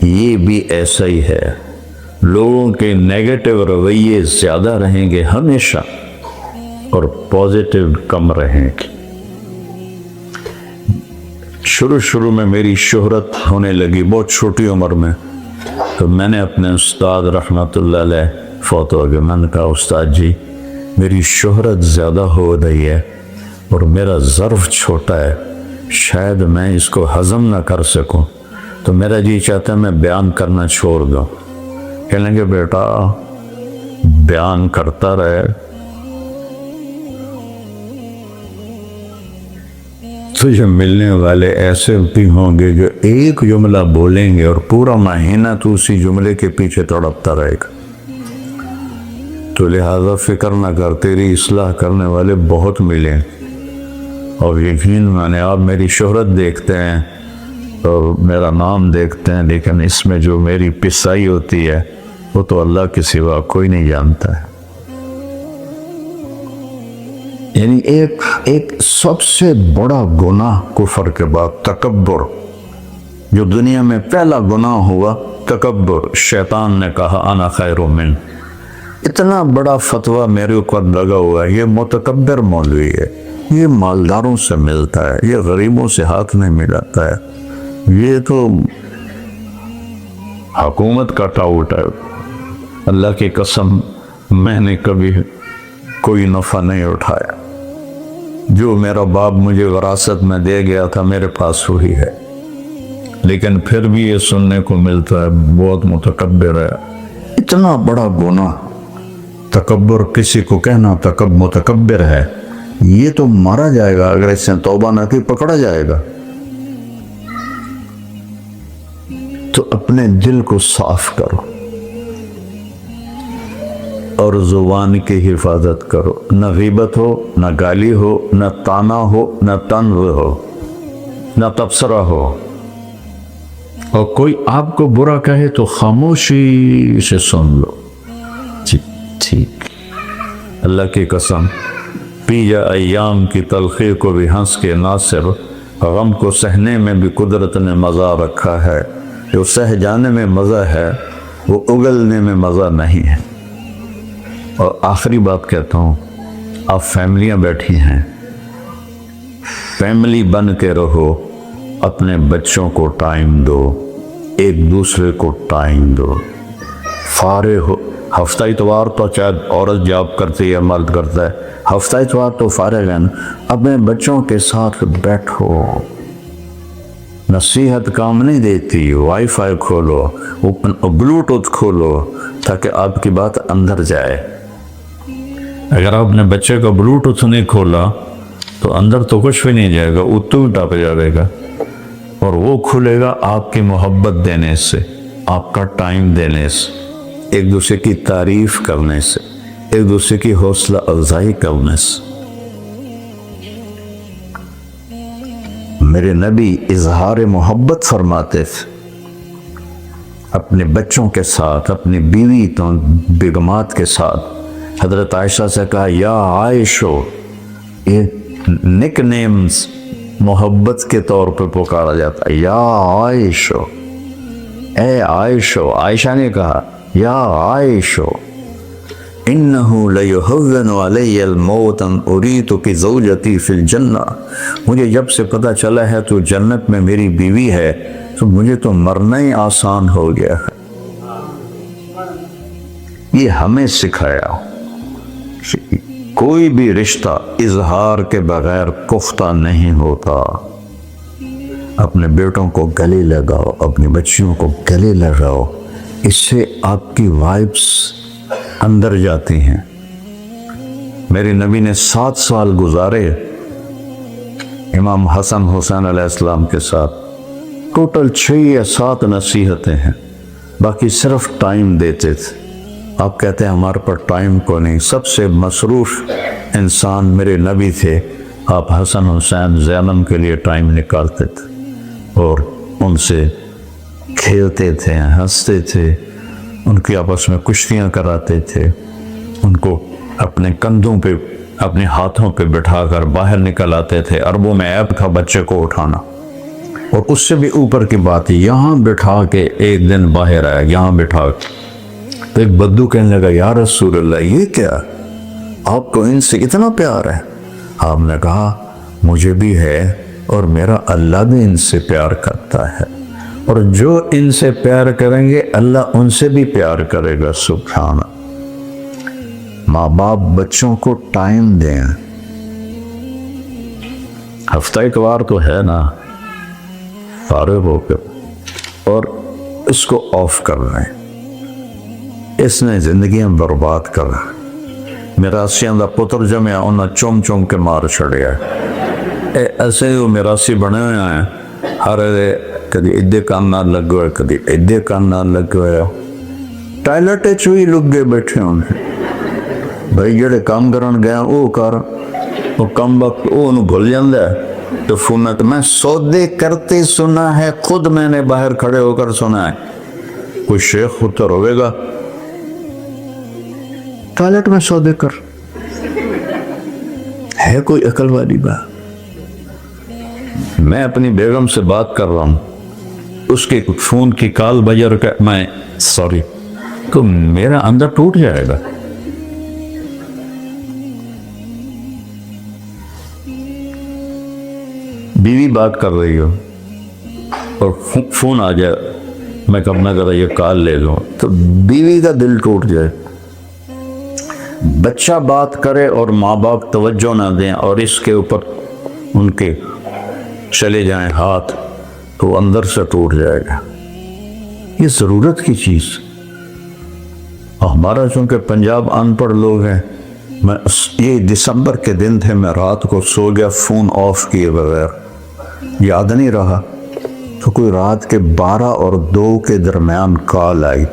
یہ بھی ایسا ہی ہے، لوگوں کے نیگیٹو رویے زیادہ رہیں گے ہمیشہ اور پازیٹیو کم رہیں گے۔ شروع میں میری شہرت ہونے لگی بہت چھوٹی عمر میں، تو میں نے اپنے استاد رحمۃ اللہ علیہ فوت ہو گئے، میں نے کہا استاد جی میری شہرت زیادہ ہو رہی ہے اور میرا ظرف چھوٹا ہے، شاید میں اس کو ہضم نہ کر سکوں، تو میرا جی چاہتا ہے میں بیان کرنا چھوڑ دوں۔ کہنے کہ بیٹا بیان کرتا رہے، تجھے ملنے والے ایسے بھی ہوں گے جو ایک جملہ بولیں گے اور پورا مہینہ تو اسی جملے کے پیچھے تڑپتا رہے گا، تو لہذا فکر نہ کر، تیری اصلاح کرنے والے بہت ملیں۔ اور یقین مانے آپ میری شہرت دیکھتے ہیں اور میرا نام دیکھتے ہیں، لیکن اس میں جو میری پسائی ہوتی ہے وہ تو اللہ کے سوا کوئی نہیں جانتا ہے۔ یعنی ایک سب سے بڑا گناہ کفر کے بعد تکبر، جو دنیا میں پہلا گناہ ہوا تکبر، شیطان نے کہا انا خیر من، اتنا بڑا فتویٰ میرے اوپر لگا ہوا ہے، یہ متکبر مولوی ہے، یہ مالداروں سے ملتا ہے، یہ غریبوں سے ہاتھ نہیں ملاتا ہے، یہ تو حکومت کا ٹاؤٹ ہے۔ اللہ کی قسم میں نے کبھی کوئی نفع نہیں اٹھایا، جو میرا باپ مجھے وراثت میں دے گیا تھا میرے پاس وہی ہے، لیکن پھر بھی یہ سننے کو ملتا ہے بہت متکبر ہے۔ اتنا بڑا گناہ تکبر، کسی کو کہنا متکبر ہے، یہ تو مارا جائے گا اگر اس نے توبہ نہ کی، پکڑا جائے گا۔ تو اپنے دل کو صاف کرو اور زبان کی حفاظت کرو، نہ غیبت ہو، نہ گالی ہو، نہ تانا ہو، نہ طنز ہو، نہ تبصرہ ہو، اور کوئی آپ کو برا کہے تو خاموشی سے سن لو، ٹھیک۔ اللہ کی قسم پی جا ایام کی تلخی کو بھی ہنس کے، نہ صرف غم کو سہنے میں بھی قدرت نے مزہ رکھا ہے، جو سہ جانے میں مزہ ہے وہ اگلنے میں مزہ نہیں ہے۔ اور آخری بات کہتا ہوں، آپ فیملیاں بیٹھی ہیں، فیملی بن کے رہو، اپنے بچوں کو ٹائم دو، ایک دوسرے کو ٹائم دو، فارغ ہو۔ ہفتہ اتوار تو چاہے عورت جاب کرتی ہے مرد کرتا ہے، ہفتہ اتوار تو فارغ ہے نا، اپنے بچوں کے ساتھ بیٹھو، نصیحت کام نہیں دیتی، وائی فائی کھولو، بلوٹوتھ کھولو تاکہ آپ کی بات اندر جائے۔ اگر آپ نے بچے کا بلوٹوتھ نہیں کھولا تو اندر تو کچھ بھی نہیں جائے گا، اتو ٹاپ جائے گا، اور وہ کھلے گا آپ کی محبت دینے سے، آپ کا ٹائم دینے سے، ایک دوسرے کی تعریف کرنے سے، ایک دوسرے کی حوصلہ افزائی کرنے سے۔ میرے نبی اظہار محبت فرماتے تھے اپنے بچوں کے ساتھ، اپنی بیوی تو بیگمات کے ساتھ۔ حضرت عائشہ سے کہا یا عائشو، یہ نک نیمز محبت کے طور پہ پکارا جاتا ہے، یا عائشو، اے عائشو۔ عائشہ نے کہا یا عائشو انہو لیہون علی الموت ان اریتک زوجتی فی الجنہ، مجھے جب سے پتہ چلا ہے تو جنت میں میری بیوی ہے تو مجھے تو مرنا ہی آسان ہو گیا ہے۔ یہ ہمیں سکھایا کوئی بھی رشتہ اظہار کے بغیر پختہ نہیں ہوتا۔ اپنے بیٹوں کو گلے لگاؤ، اپنی بچیوں کو گلے لگاؤ، اس سے آپ کی وائبس اندر جاتی ہیں۔ میرے نبی نے 7 سال گزارے امام حسن حسین علیہ السلام کے ساتھ، ٹوٹل 6 یا 7 نصیحتیں ہیں، باقی صرف ٹائم دیتے تھے۔ آپ کہتے ہیں ہمارے پر ٹائم کو نہیں، سب سے مصروف انسان میرے نبی تھے، آپ حسن حسین زینب کے لیے ٹائم نکالتے تھے اور ان سے کھیلتے تھے، ہنستے تھے، ان کی آپس میں کشتیاں کراتے تھے، ان کو اپنے کندھوں پہ اپنے ہاتھوں پہ بٹھا کر باہر نکل آتے تھے۔ عربوں میں عیب تھا بچے کو اٹھانا، اور اس سے بھی اوپر کی بات یہاں بٹھا کے ایک دن باہر آیا، یہاں بٹھا کے تو ایک بدو کہنے لگا یا رسول اللہ یہ کیا، آپ کو ان سے اتنا پیار ہے؟ آپ نے کہا مجھے بھی ہے اور میرا اللہ بھی ان سے پیار کرتا ہے، اور جو ان سے پیار کریں گے اللہ ان سے بھی پیار کرے گا۔ سبحان اللہ۔ ماں باپ بچوں کو ٹائم دیں، ہفتہ ایک بار تو ہے نا، فارغ ہو کر اور اس کو آف کر رہے ہیں۔ اس نے زندگیاں برباد کر رہا۔ میراثیاں دا پتر جمیا انہاں چوم چوم کے مار چھڑیا۔ ایسے ہی وہ میراثی بنے ہوئے ہیں، ہر کدی ادھے کان نال لگے ہوئے، کدی ادھے کان نال لگے ہوئے، ٹائلٹ چوئی لگے بیٹھے ہوں۔ بھائی جڑے کام کرن گیا وہ کر، وہ کم وقت وہ انہوں بھول جاندہ ہے تو فونت میں سودے کرتے سنا ہے، خود میں نے باہر کھڑے ہو کر سنا ہے۔ کوئی شیخ خود تو روے گا ٹوائلٹ میں سودے کر، ہے کوئی عقل والی بات؟ میں اپنی بیگم سے بات کر رہا ہوں، اس کے فون کی کال بجر کا میں سوری تو میرا اندر ٹوٹ جائے گا۔ بیوی بات کر رہی ہو اور فون آ جائے، میں کب نہ کرا یہ کال لے لوں تو بیوی کا دل ٹوٹ جائے۔ بچہ بات کرے اور ماں باپ توجہ نہ دیں اور اس کے اوپر ان کے چلے جائیں ہاتھ تو وہ اندر سے ٹوٹ جائے گا۔ یہ ضرورت کی چیز۔ اور ہمارا چونکہ پنجاب ان پڑھ لوگ ہیں، میں یہ دسمبر کے دن تھے، میں رات کو سو گیا فون آف کیے بغیر، یاد نہیں رہا تو کوئی رات کے 12 اور 2 کے درمیان کال آئی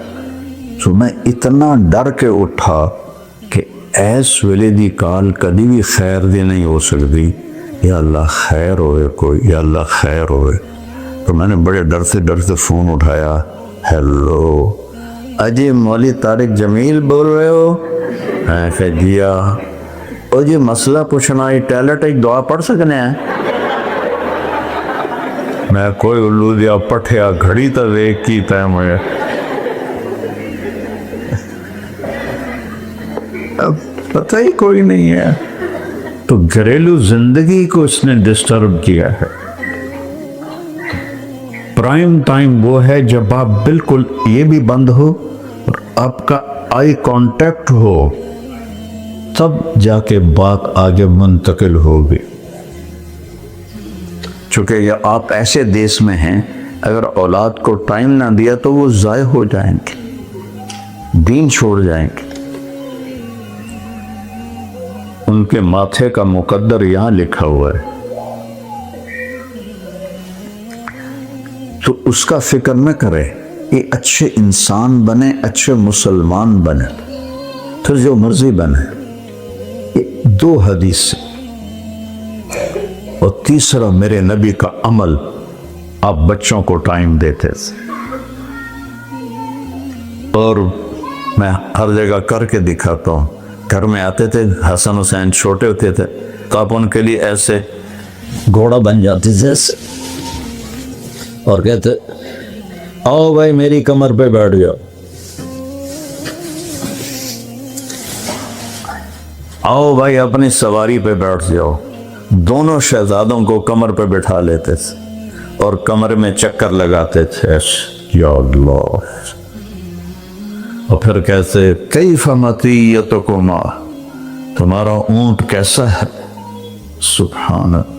تو میں اتنا ڈر کے اٹھا کہ ایس ویلے دی کال کبھی بھی خیر دی نہیں ہو سکتی، یا اللہ خیر ہوئے کوئی، یا اللہ خیر ہوئے۔ تو میں نے بڑے ڈرتے فون اٹھایا، ہیلو اجی مولی طارق جمیل بول رہے ہو؟ میں کہا جیا، او جی مسئلہ پوچھنا ہے، ٹیلٹ ایک دعا پڑھ سکنے ہیں؟ میں کوئی الو دیا پٹھیا گھڑی تا دیکھ کی ٹائم ہے، اب پتہ ہی کوئی نہیں ہے۔ تو گھریلو زندگی کو اس نے ڈسٹرب کیا ہے۔ پرائم ٹائم وہ ہے جب آپ بالکل یہ بھی بند ہو اور آپ کا آئی کانٹیکٹ ہو، تب جا کے بات آگے منتقل ہوگی۔ چونکہ یہ آپ ایسے دیس میں ہیں، اگر اولاد کو ٹائم نہ دیا تو وہ ضائع ہو جائیں گے، دین چھوڑ جائیں گے۔ ان کے ماتھے کا مقدر یہاں لکھا ہوا ہے، تو اس کا فکر نہ کرے، یہ اچھے انسان بنے، اچھے مسلمان بنے، پھر جو مرضی بنے۔ یہ 2 حدیث اور تیسرا میرے نبی کا عمل، آپ بچوں کو ٹائم دیتے تھے، اور میں ہر جگہ کر کے دکھاتا ہوں۔ گھر میں آتے تھے، حسن حسین چھوٹے ہوتے تھے تو آپ ان کے لیے ایسے گھوڑا بن جاتے تھے ایسے، اور کہتے آؤ بھائی میری کمر پہ بیٹھ جاؤ، آؤ بھائی اپنی سواری پہ بیٹھ جاؤ۔ دونوں شہزادوں کو کمر پہ بٹھا لیتے تھے اور کمر میں چکر لگاتے تھے، یا اللہ، اور پھر کیسے کیف مطیتکما، تمہارا اونٹ کیسا ہے، سبحان اللہ۔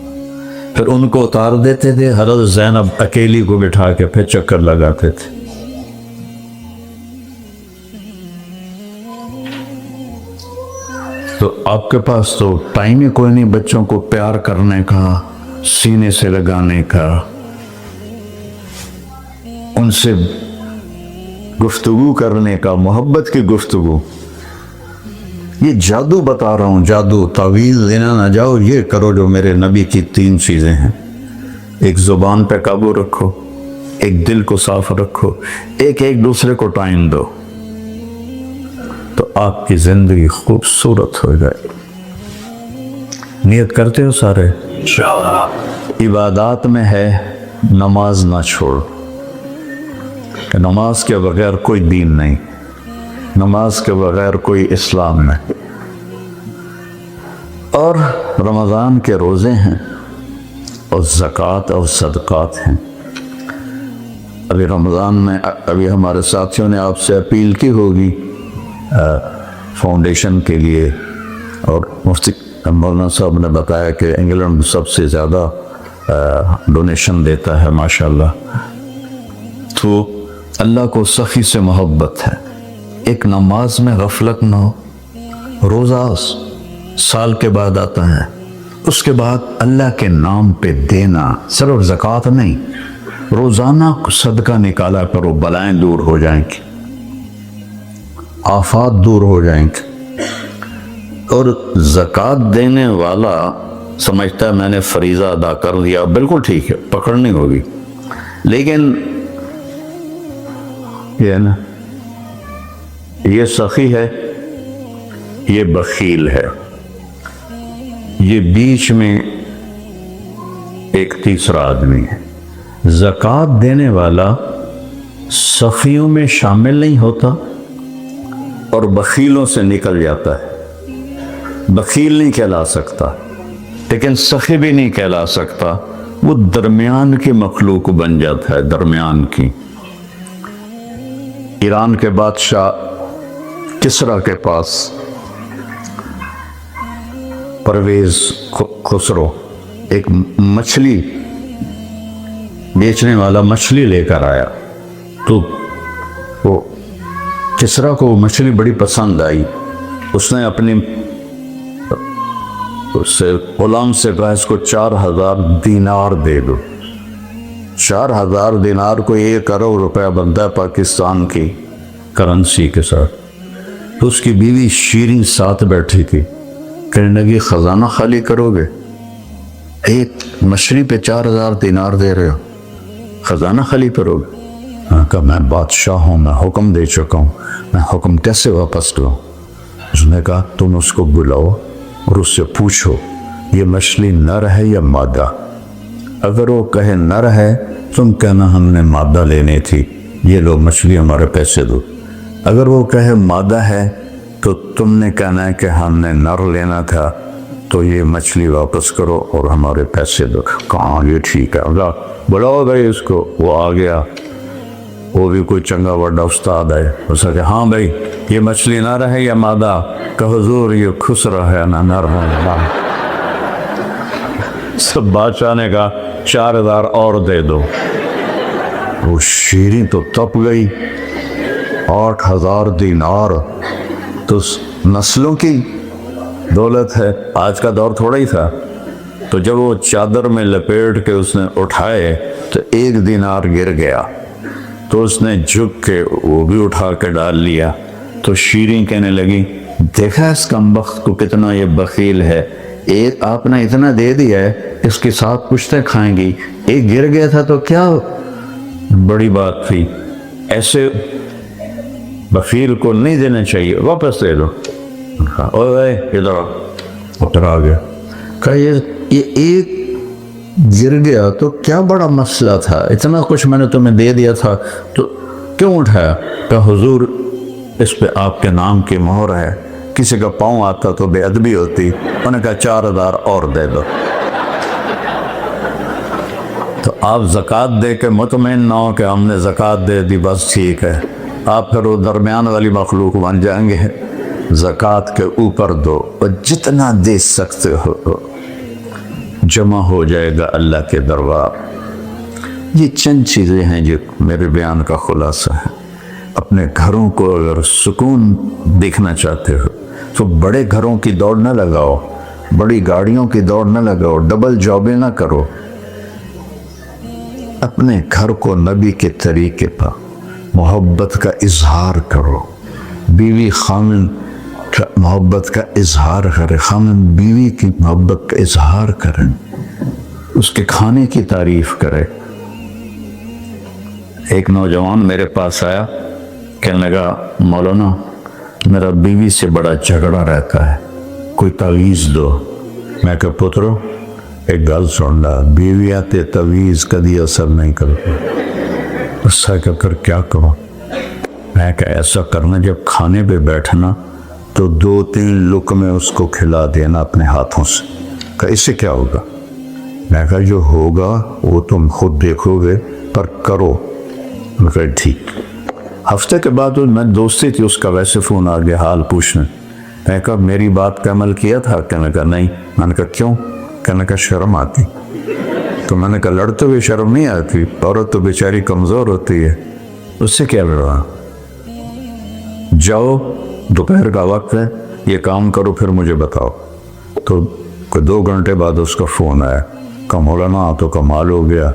پھر ان کو اتار دیتے تھے، حضرت زینب اکیلی کو بٹھا کے پھر چکر لگاتے تھے۔ تو آپ کے پاس تو ٹائم ہی کوئی نہیں بچوں کو پیار کرنے کا، سینے سے لگانے کا، ان سے گفتگو کرنے کا، محبت کی گفتگو۔ یہ جادو بتا رہا ہوں، جادو، تعویذ لینا نہ جاؤ، یہ کرو جو میرے نبی کی 3 چیزیں ہیں۔ ایک زبان پہ قابو رکھو، ایک دل کو صاف رکھو، ایک دوسرے کو ٹائم دو۔ آپ کی زندگی خوبصورت ہو جائے. نیت کرتے ہو سارے؟ عبادات میں ہے نماز نہ چھوڑ. کہ نماز کے بغیر کوئی دین نہیں، نماز کے بغیر کوئی اسلام نہیں. اور رمضان کے روزے ہیں اور زکوٰۃ اور صدقات ہیں. ابھی رمضان میں ابھی ہمارے ساتھیوں نے آپ سے اپیل کی ہوگی فاؤنڈیشن کے لیے، اور مفتی مولانا صاحب نے بتایا کہ انگلینڈ سب سے زیادہ ڈونیشن دیتا ہے ماشاءاللہ. تو اللہ کو سخی سے محبت ہے. ایک نماز میں غفلت نہ ہو. روزہ سال کے بعد آتا ہے، اس کے بعد اللہ کے نام پہ دینا، صرف زکوٰۃ نہیں، روزانہ صدقہ نکالا کرو، بلائیں دور ہو جائیں گی، آفات دور ہو جائیں گے. اور زکوٰۃ دینے والا سمجھتا ہے میں نے فریضہ ادا کر دیا، بالکل ٹھیک ہے، پکڑنی ہوگی، لیکن یہ نا یہ سخی ہے، یہ بخیل ہے. یہ بیچ میں ایک تیسرا آدمی ہے. زکوٰۃ دینے والا سخیوں میں شامل نہیں ہوتا اور بخیلوں سے نکل جاتا ہے. بخیل نہیں کہلا سکتا لیکن سخی بھی نہیں کہلا سکتا، وہ درمیان کی مخلوق بن جاتا ہے. درمیان کی. ایران کے بادشاہ کسرا کے پاس پرویز خسرو ایک مچھلی بیچنے والا مچھلی لے کر آیا، تو وہ کسرا کو مچھلی بڑی پسند آئی. اس نے اپنی غلام سے کہا اس کو 4000 دینار دے دو. 4000 دینار کو 1 کروڑ روپے بنتا ہے پاکستان کی کرنسی کے ساتھ. تو اس کی بیوی شیریں ساتھ بیٹھی تھی. کہنے لگی خزانہ خالی کرو گے؟ ایک مچھلی پہ 4000 دینار دے رہے ہو، خزانہ خالی کرو گے؟ کہا میں بادشاہ ہوں، میں حکم دے چکا ہوں، میں حکم کیسے واپس لوں؟ اس نے کہا تم اس کو بلاؤ اور اس سے پوچھو یہ مچھلی نر ہے یا مادہ. اگر وہ کہے نر ہے تم کہنا ہم نے مادہ لینی تھی، یہ لو مچھلی ہمارے پیسے دو. اگر وہ کہے مادہ ہے تو تم نے کہنا ہے کہ ہم نے نر لینا تھا، تو یہ مچھلی واپس کرو اور ہمارے پیسے دو. کہاں یہ ٹھیک ہے، بلاؤ بھائی اس کو. وہ آ گیا، وہ بھی کوئی چنگا بڑا استاد ہے. اس نے کہا ہاں بھائی یہ مچھلی نر ہے یا مادہ؟ کہ حضور یہ خسرا ہے نہ نر ہے. سب بادشاہ نے کہا 4000 اور دے دو. وہ شیریں تو تپ گئی. 8000 دینار تو نسلوں کی دولت ہے، آج کا دور تھوڑا ہی تھا. تو جب وہ چادر میں لپیٹ کے اس نے اٹھائے تو 1 دینار گر گیا. تو اس نے جھک کے وہ بھی اٹھا کے ڈال لیا. تو شیریں کہنے لگی دیکھا اس کمبخت کو کتنا یہ بخیل ہے، ایک آپ نے اتنا دے دیا ہے، اس کے ساتھ پشتے کھائیں گی، ایک گر گیا تھا تو کیا بڑی بات تھی. ایسے بخیل کو نہیں دینا چاہیے، واپس دے دو. اوے ادھر آ گیا. کہا یہ ایک گر گیا تو کیا بڑا مسئلہ تھا، اتنا کچھ میں نے تمہیں دے دیا تھا تو کیوں اٹھایا؟ کہا حضور اس پہ آپ کے نام کی مہر ہے، کسی کا پاؤں آتا تو بے ادبی ہوتی. انہوں نے کہا 4000 اور دے دو. تو آپ زکوٰۃ دے کے مطمئن نہ ہو کہ ہم نے زکوٰۃ دے دی بس ٹھیک ہے، آپ پھر وہ درمیان والی مخلوق بن جائیں گے. زکوٰۃ کے اوپر دو اور جتنا دے سکتے ہو جمع ہو جائے گا اللہ کے دربار. یہ چند چیزیں ہیں جو میرے بیان کا خلاصہ ہے. اپنے گھروں کو اگر سکون دیکھنا چاہتے ہو تو بڑے گھروں کی دوڑ نہ لگاؤ، بڑی گاڑیوں کی دوڑ نہ لگاؤ، ڈبل جابیں نہ کرو. اپنے گھر کو نبی کے طریقے پر محبت کا اظہار کرو. بیوی خامن محبت کا اظہار کرے، خامن بیوی کی محبت کا اظہار کریں، اس کے کھانے کی تعریف کرے. ایک نوجوان میرے پاس آیا، کہنے لگا مولانا میرا بیوی سے بڑا جھگڑا رہتا ہے، کوئی تعویذ دو۔ میں کہ پترو ایک گل سن لا، بیویاں تے تعویذ کدی اثر نہیں کرتی۔ اس سے کہ پھر کیا کروں؟ میں کہ ایسا کرنا، جب کھانے پہ بیٹھنا تو 2-3 لقمے اس کو کھلا دینا اپنے ہاتھوں سے۔ کہ اس سے کیا ہوگا؟ میں کہا جو ہوگا وہ تم خود دیکھو گے، پر کرو۔ میں کہا ٹھیک۔ ہفتے کے بعد میں دوستی تھی اس کا، ویسے فون آ گیا حال پوچھنے۔ میں کہا میری بات کا عمل کیا تھا؟ کہنے کا نہیں۔ میں نے کہا کیوں؟ کہنے کا شرم آتی۔ تو میں نے کہا لڑتے ہوئے شرم نہیں آتی؟ عورت تو بیچاری کمزور ہوتی ہے، اس سے کیا لڑا؟ جاؤ دوپہر کا وقت ہے، یہ کام کرو پھر مجھے بتاؤ۔ تو 2 گھنٹے بعد اس کا فون آیا کہ مولانا تو کمال ہو گیا۔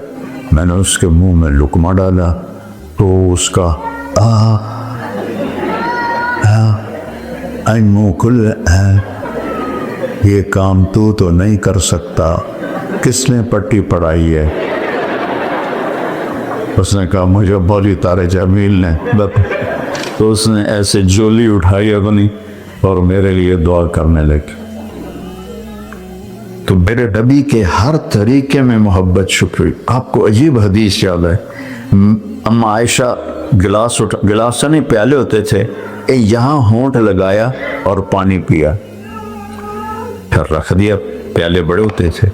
میں نے اس کے منہ میں لقمہ ڈالا تو اس کا منہ کھل، یہ کام تو نہیں کر سکتا، کس نے پٹی پڑھائی ہے؟ اس نے کہا مجھے بولی تارے جمیل نے۔ تو اس نے ایسے جولی اٹھائی اپنی اور میرے لیے دعا کرنے لگی۔ تو میرے نبی کے ہر طریقے میں محبت شکری۔ آپ کو عجیب حدیث یاد ہے، اما عائشہ گلاس سے نہیں پیالے ہوتے تھے، یہاں ہونٹ لگایا اور پانی پیا، پھر رکھ دیا، پیالے بڑے ہوتے تھے۔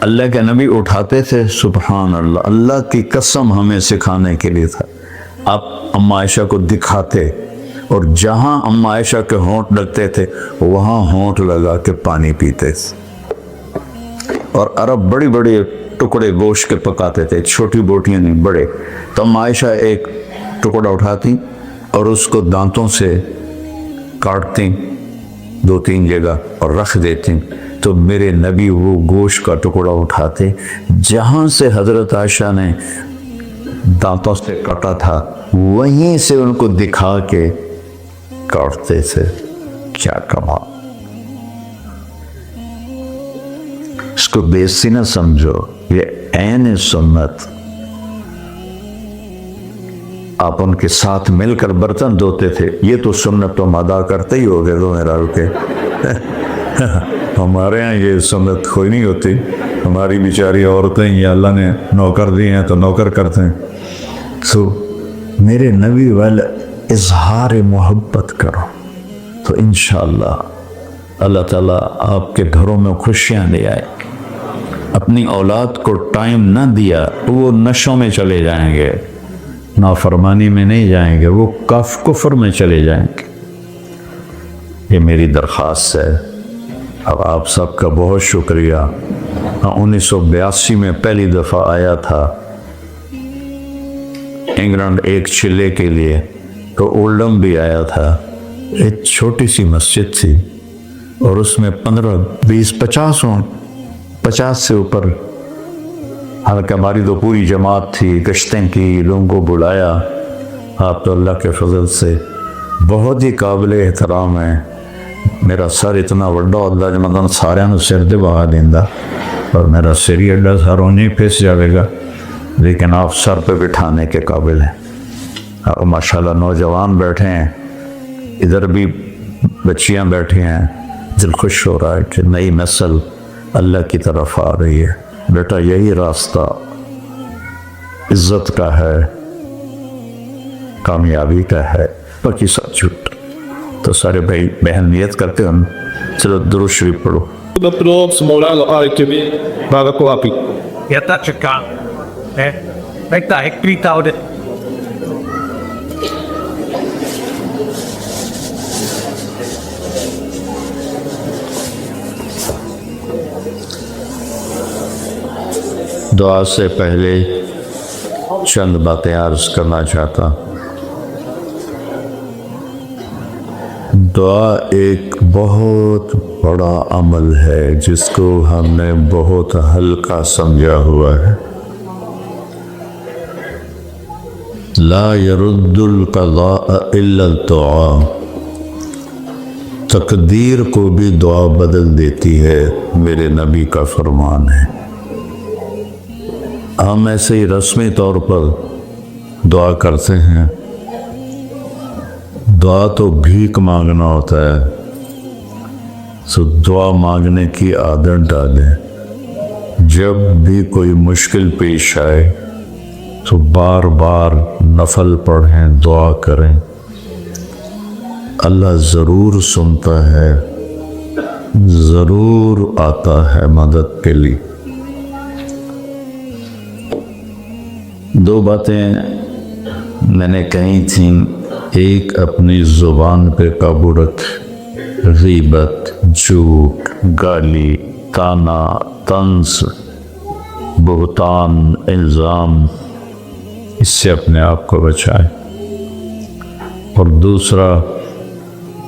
اللہ کے نبی اٹھاتے تھے، سبحان اللہ، اللہ کی قسم ہمیں سکھانے کے لیے تھا۔ آپ اما عائشہ کو دکھاتے اور جہاں اما عائشہ کے ہونٹ لگتے تھے وہاں ہونٹ لگا کے پانی پیتے تھے۔ اور عرب بڑی بڑی ٹکڑے گوشت کے پکاتے تھے، چھوٹی بوٹیاں نہیں، بڑے۔ تو اما عائشہ ایک ٹکڑا اٹھاتی اور اس کو دانتوں سے کاٹتی 2-3 جگہ اور رکھ دیتی۔ تو میرے نبی وہ گوشت کا ٹکڑا اٹھاتے، جہاں سے حضرت عائشہ نے دانتوں سے کاٹا تھا وہیں سے ان کو دکھا کے کاٹتے تھے۔ کیا کمال! اس کو بےعزتی نہ سمجھو، یہ عین سنت۔ آپ ان کے ساتھ مل کر برتن دھوتے تھے، یہ تو سنت تم ادا کرتے ہی ہوگے تو میرا رکے۔ ہمارے ہاں یہ سنت کوئی نہیں ہوتی، ہماری بیچاری عورتیں یہ اللہ نے نوکر دی ہیں تو نوکر کرتے ہیں۔ تو میرے نبی والے اظہار محبت کرو تو انشاءاللہ اللہ تعالیٰ آپ کے گھروں میں خوشیاں لے آئے۔ اپنی اولاد کو ٹائم نہ دیا تو وہ نشوں میں چلے جائیں گے، نافرمانی میں نہیں جائیں گے، وہ کفر میں چلے جائیں گے۔ یہ میری درخواست ہے۔ اب آپ سب کا بہت شکریہ۔ 1982 میں پہلی دفعہ آیا تھا انگلینڈ ایک چلے کے لیے، تو اولڈم بھی آیا تھا۔ ایک چھوٹی سی مسجد تھی اور اس میں 15 20 50 سے اوپر، حالانکہ ہماری تو پوری جماعت تھی، گشتیں کی، لوگوں کو بلایا۔ آپ تو اللہ کے فضل سے بہت ہی قابل احترام ہیں۔ میرا سر اتنا وڈا ہوتا ہے مطلب سارے سر دے بہا دیندہ، اور میرا سر ہی اڈا ساروں نہیں پھس جائے گا، لیکن آپ سر پہ بٹھانے کے قابل ہیں۔ اور ماشاءاللہ نوجوان بیٹھے ہیں، ادھر بھی بچیاں بیٹھی ہیں، دل خوش ہو رہا ہے کہ نئی نسل اللہ کی طرف آ رہی ہے۔ بیٹا یہی راستہ عزت کا ہے، کامیابی کا ہے، باقی سب جھوٹ۔ تو سارے بھائی بہن نیت کرتے ہیں، چلو درود شریف پڑھو۔ Dobrog Moulana Al-Kabir, Barakoapi. Yatta chika. Rekta hekprita ode. دعا سے پہلے چند باتیں عرض کرنا چاہتا ہوں۔ دعا ایک بہت بڑا عمل ہے جس کو ہم نے بہت ہلکا سمجھا ہوا ہے۔ لا يرد القضاء الا الدعاء، تقدیر کو بھی دعا بدل دیتی ہے، میرے نبی کا فرمان ہے۔ ہم ایسے ہی رسمی طور پر دعا کرتے ہیں، دعا تو بھیک مانگنا ہوتا ہے، تو دعا مانگنے کی عادت ڈالیں۔ جب بھی کوئی مشکل پیش آئے تو بار بار نفل پڑھیں، دعا کریں، اللہ ضرور سنتا ہے، ضرور آتا ہے مدد کے لیے۔ دو باتیں میں نے کہی تھیں، ایک اپنی زبان پہ قابو رکھ، غیبت، جھوٹ، گالی، طعنہ، طنز، بہتان، الزام، اس سے اپنے آپ کو بچائے۔ اور دوسرا،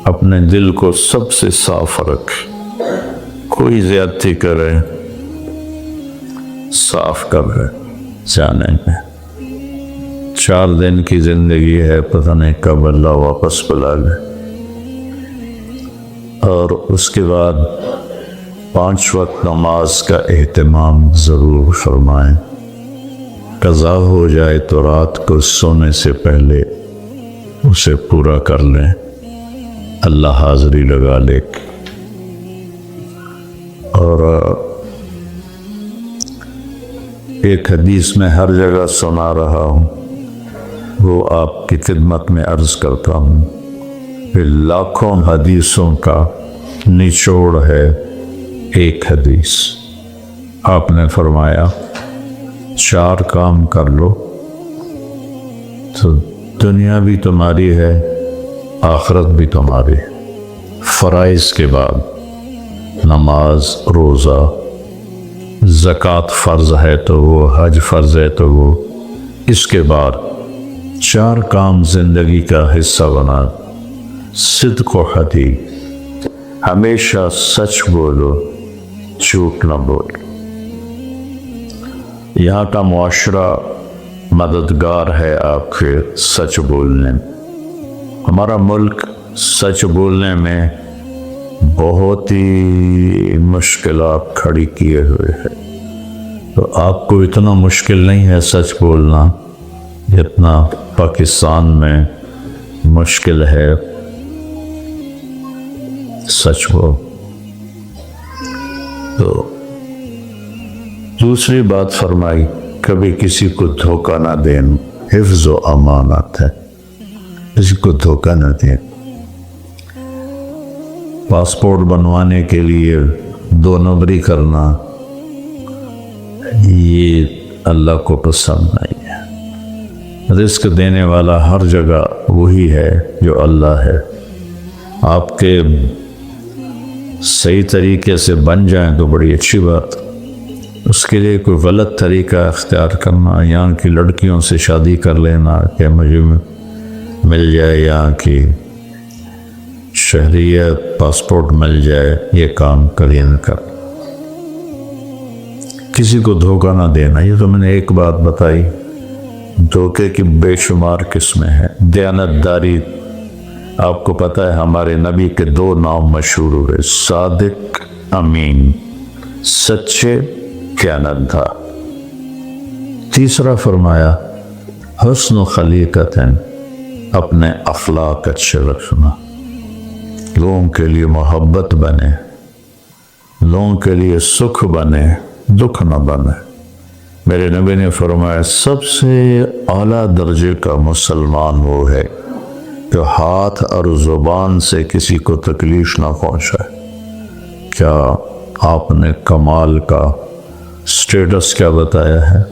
اپنے دل کو سب سے صاف رکھ، کوئی زیادتی کرے صاف کر رہے جانے میں۔ 4 دن کی زندگی ہے، پتہ نہیں کب اللہ واپس بلا لے۔ اور اس کے بعد 5 وقت نماز کا اہتمام ضرور فرمائیں۔ قضا ہو جائے تو رات کو سونے سے پہلے اسے پورا کر لیں، اللہ حاضری لگا لے۔ اور ایک حدیث میں ہر جگہ سنا رہا ہوں، وہ آپ کی خدمت میں عرض کرتا ہوں کہ لاکھوں حدیثوں کا نچوڑ ہے ایک حدیث۔ آپ نے فرمایا 4 کام کر لو تو دنیا بھی تمہاری ہے، آخرت بھی تمہاری۔ فرائض کے بعد نماز، روزہ، زکوٰۃ فرض ہے تو وہ، حج فرض ہے تو وہ، اس کے بعد 4 کام زندگی کا حصہ بنا۔ صدق و حدیث، ہمیشہ سچ بولو، جھوٹ نہ بولو۔ یہاں کا معاشرہ مددگار ہے آپ کے سچ بولنے میں۔ ہمارا ملک سچ بولنے میں بہت ہی مشکلات کھڑی کیے ہوئے ہے، تو آپ کو اتنا مشکل نہیں ہے سچ بولنا جتنا پاکستان میں مشکل ہے سچ بول۔ تو دوسری بات فرمائی، کبھی کسی کو دھوکہ نہ دیں، حفظ و امانت ہے، کسی کو دھوکہ نہ دیں۔ پاسپورٹ بنوانے کے لیے 2 نمبری کرنا، یہ اللہ کو پسند نہیں ہے۔ رزق دینے والا ہر جگہ وہی ہے جو اللہ ہے۔ آپ کے صحیح طریقے سے بن جائیں تو بڑی اچھی بات، اس کے لیے کوئی غلط طریقہ اختیار کرنا، یہاں کی لڑکیوں سے شادی کر لینا کہ مجھے مل جائے، یہاں کی شہریت، پاسپورٹ مل جائے، یہ کام کبھی نہ کر۔ کسی کو دھوکہ نہ دینا، یہ تو میں نے ایک بات بتائی، دھوکے کی بے شمار قسمیں ہیں۔ دیانتداری، آپ کو پتہ ہے ہمارے نبی کے 2 نام مشہور ہوئے، صادق، امین، سچے، دیانتدار۔ تیسرا فرمایا حسن خلیقت، اپنے اخلاق اچھے رکھنا، لوگوں کے لیے محبت بنے، لوگوں کے لیے سکھ بنے، دکھ نہ بنے۔ میرے نبی نے فرمایا سب سے اعلیٰ درجے کا مسلمان وہ ہے جو ہاتھ اور زبان سے کسی کو تکلیف نہ پہنچائے۔ کیا آپ نے کمال کا سٹیٹس کیا بتایا ہے؟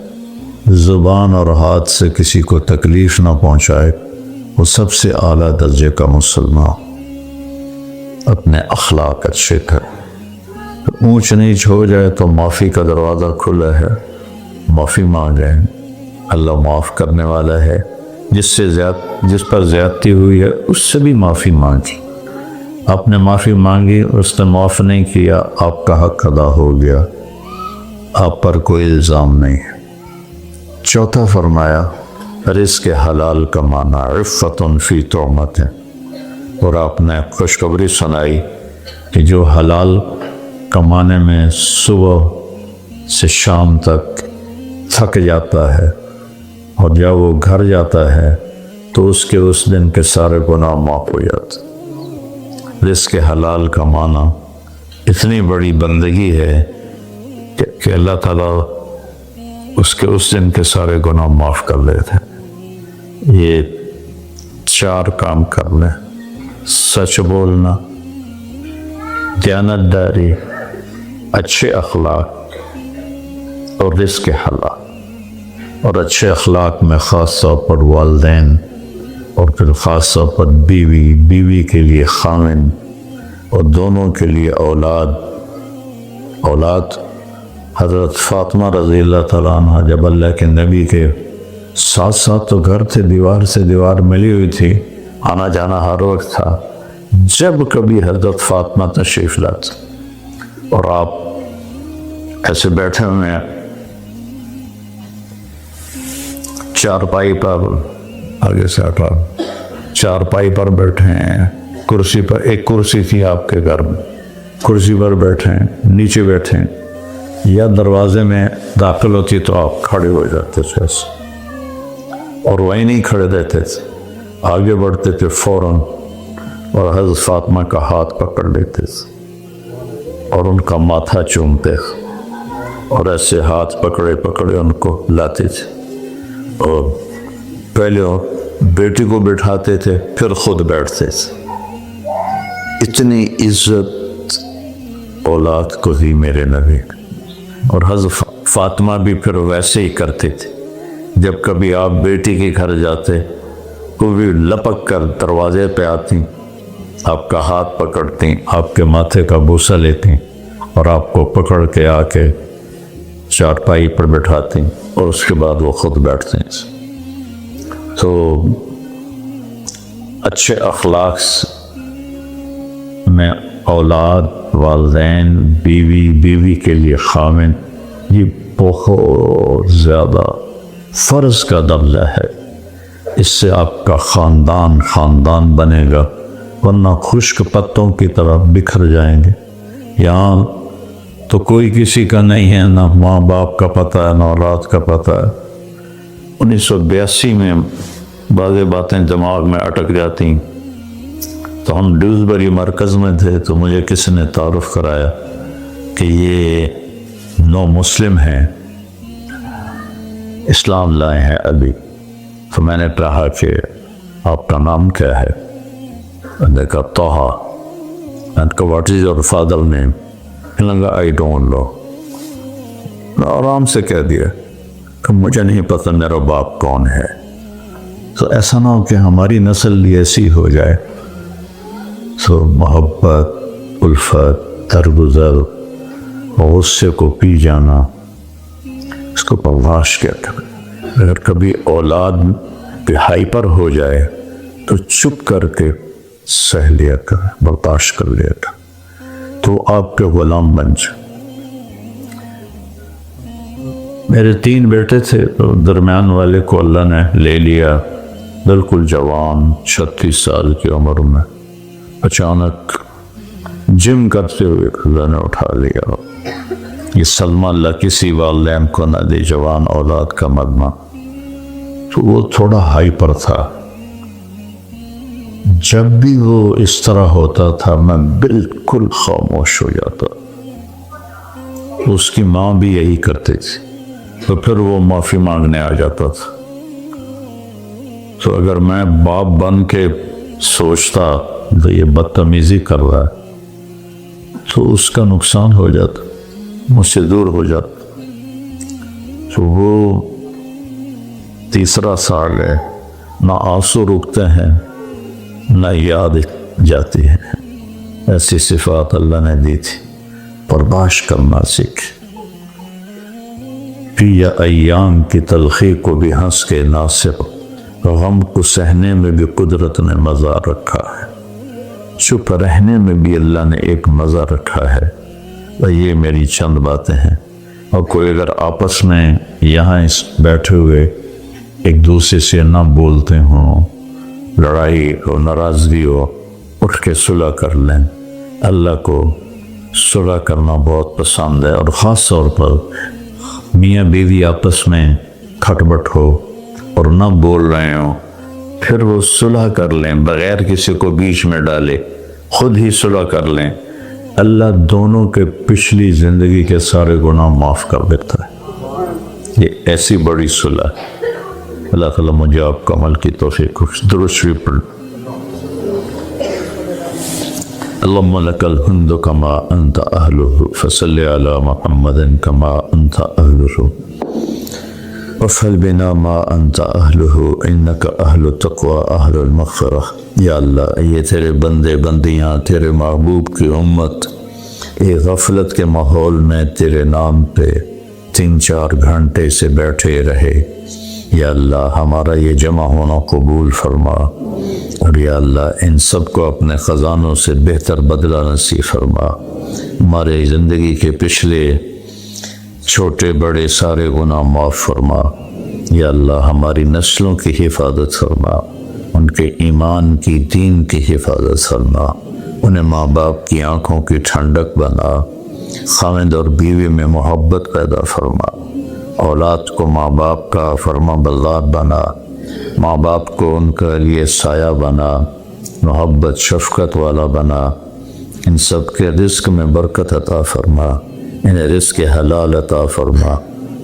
زبان اور ہاتھ سے کسی کو تکلیف نہ پہنچائے، وہ سب سے اعلیٰ درجے کا مسلمان۔ اپنے اخلاق اچھے کریں، اونچ نیچ ہو جائے تو معافی کا دروازہ کھلا ہے، معافی مانگیں، اللہ معاف کرنے والا ہے۔ جس پر زیادتی ہوئی ہے اس سے بھی معافی مانگی، آپ نے معافی مانگی، اس نے معاف نہیں کیا، آپ کا حق ادا ہو گیا، آپ پر کوئی الزام نہیں ہے۔ چوتھا فرمایا رزق حلال کمانا، عفت فی طعمت، اور آپ نے خوشخبری سنائی کہ جو حلال کمانے میں صبح سے شام تک تھک جاتا ہے اور جب وہ گھر جاتا ہے تو اس دن کے سارے گناہ معاف ہو جاتے۔ رزق حلال کمانا اتنی بڑی بندگی ہے کہ اللہ تعالیٰ اس دن کے سارے گناہ معاف کر لیتے۔ یہ 4 کام کر لیں: سچ بولنا، دیانت داری، اچھے اخلاق اور رزق حلال۔ اور اچھے اخلاق میں خاص طور پر والدین، اور پھر خاص طور پر بیوی کے لیے خاوند، اور دونوں کے لیے اولاد۔ حضرت فاطمہ رضی اللہ تعالیٰ عنہ جب اللہ کے نبی کے ساتھ تو گھر تھے، دیوار سے دیوار ملی ہوئی تھی، آنا جانا ہر وقت تھا، جب کبھی حضرت فاطمہ تشریف لاتے اور آپ ایسے بیٹھے ہوئے ہیں چارپائی پر، آگے سے ہٹا، چارپائی پر بیٹھے ہیں، کرسی پر، ایک کرسی تھی آپ کے گھر میں، کرسی پر بیٹھے ہیں، نیچے بیٹھے ہیں، یا دروازے میں داخل ہوتی تو آپ کھڑے ہو جاتے تھے، اور وہیں نہیں کھڑے رہتے تھے، آگے بڑھتے تھے فوراً اور حضرت فاطمہ کا ہاتھ پکڑ لیتے تھے اور ان کا ماتھا چومتے اور ایسے ہاتھ پکڑے ان کو لاتے تھے، اور پہلے بیٹی کو بٹھاتے تھے پھر خود بیٹھتے تھے۔ اتنی عزت اولاد کو دی میرے نبی۔ اور حضرت فاطمہ بھی پھر ویسے ہی کرتے تھے، جب کبھی آپ بیٹی کے گھر جاتے وہ بھی لپک کر دروازے پہ آتی، آپ کا ہاتھ پکڑتی، آپ کے ماتھے کا بوسہ لیتی اور آپ کو پکڑ کے آ کے چارپائی پر بٹھاتی، اور اس کے بعد وہ خود بیٹھتے ہیں۔ تو اچھے اخلاق میں اولاد، والدین، بیوی کے لیے خاوند، یہ بہت زیادہ فرض کا درجہ ہے۔ اس سے آپ کا خاندان بنے گا، ورنہ خشک پتوں کی طرح بکھر جائیں گے۔ یہاں تو کوئی کسی کا نہیں ہے، نہ ماں باپ کا پتہ ہے، نہ اولاد کا پتہ ہے۔ 1982 میں بعض باتیں دماغ میں اٹک جاتی، تو ہم ڈیوزبری مرکز میں تھے، تو مجھے کسی نے تعارف کرایا کہ یہ نو مسلم ہیں، اسلام لائے ہیں ابھی۔ تو میں نے کہا کہ آپ کا نام کیا ہے؟ میں نے کہا طہا۔ میں نے کہا what is your father name? میں نے کہا آئی ڈونٹ نو۔ میں آرام سے کہہ دیا کہ مجھے نہیں پتہ میرا باپ کون ہے۔ تو ایسا نہ ہو کہ ہماری نسل بھی ایسی ہو جائے۔ تو محبت، الفت، درگزر، غصے کو پی جانا، اس کو برداشت کیا کریں۔ اگر کبھی اولاد پہ ہائپر ہو جائے تو چپ کر کے سہ لیا کریں، برداشت کر لیا کریں، تو آپ کے غلام بن جائیں۔ میرے 3 بیٹے تھے، تو درمیان والے کو اللہ نے لے لیا، بالکل جوان، 36 سال کی عمر میں، اچانک جم کرتے ہوئے اللہ نے اٹھا لیا۔ یہ صدمہ اللہ کسی والدین کو نہ دے، جوان اولاد کا مدمہ۔ تو وہ تھوڑا ہائپر تھا، جب بھی وہ اس طرح ہوتا تھا میں بالکل خاموش ہو جاتا۔ اس کی ماں بھی یہی کرتی تھی، تو پھر وہ معافی مانگنے آ جاتا تھا۔ تو اگر میں باپ بن کے سوچتا تو یہ بدتمیزی کر رہا ہے، تو اس کا نقصان ہو جاتا، مجھ سے دور ہو جاتا۔ تو وہ 3 سال ہے، نہ آنسو رکتے ہیں نہ یاد جاتی ہے۔ ایسی صفات اللہ نے دی تھی، برداشت کرنا سیکھ۔ پیا ایام کی تلخی کو بھی ہنس کے ناصر، غم کو سہنے میں بھی قدرت نے مزہ رکھا ہے، چپ رہنے میں بھی اللہ نے ایک مزہ رکھا ہے۔ اور یہ میری چند باتیں ہیں، اور کوئی اگر آپس میں یہاں اس بیٹھے ہوئے ایک دوسرے سے نہ بولتے ہوں، لڑائی ہو، ناراضگی ہو، اٹھ کے صلح کر لیں۔ اللہ کو صلح کرنا بہت پسند ہے، اور خاص طور پر میاں بیوی آپس میں کھٹبٹ ہو اور نہ بول رہے ہوں، پھر وہ صلح کر لیں بغیر کسی کو بیچ میں ڈالے، خود ہی صلح کر لیں، اللہ دونوں کے پچھلی زندگی کے سارے گناہ معاف کر دیتا ہے۔ یہ ایسی بڑی صلح ہے۔ اللہ تعالیٰ مجھے آپ کو عمل کی توفیق درست شریف پڑھ۔ اللهم لك الحمد كما أنت أهله فصل على محمد كما أنت أهله وفعل بنا ما أنت أهله إنك أهل التقوى أهل المغفرة۔ یا اللہ یہ تیرے بندے بندیاں تیرے محبوب کی امت ایک غفلت کے ماحول میں تیرے نام پہ 3-4 گھنٹے سے بیٹھے رہے، یا اللہ ہمارا یہ جمع ہونا قبول فرما، اور یا اللہ ان سب کو اپنے خزانوں سے بہتر بدلہ نصیب فرما، ہمارے زندگی کے پچھلے چھوٹے بڑے سارے گناہ معاف فرما، یا اللہ ہماری نسلوں کی حفاظت فرما، ان کے ایمان کی دین کی حفاظت فرما، انہیں ماں باپ کی آنکھوں کی ٹھنڈک بنا، خاوند اور بیوی میں محبت پیدا فرما، اولاد کو ماں باپ کا فرما بردار بنا، ماں باپ کو ان کے لیے سایہ بنا، محبت شفقت والا بنا، ان سب کے رزق میں برکت عطا فرما، انہیں رزق حلال عطا فرما،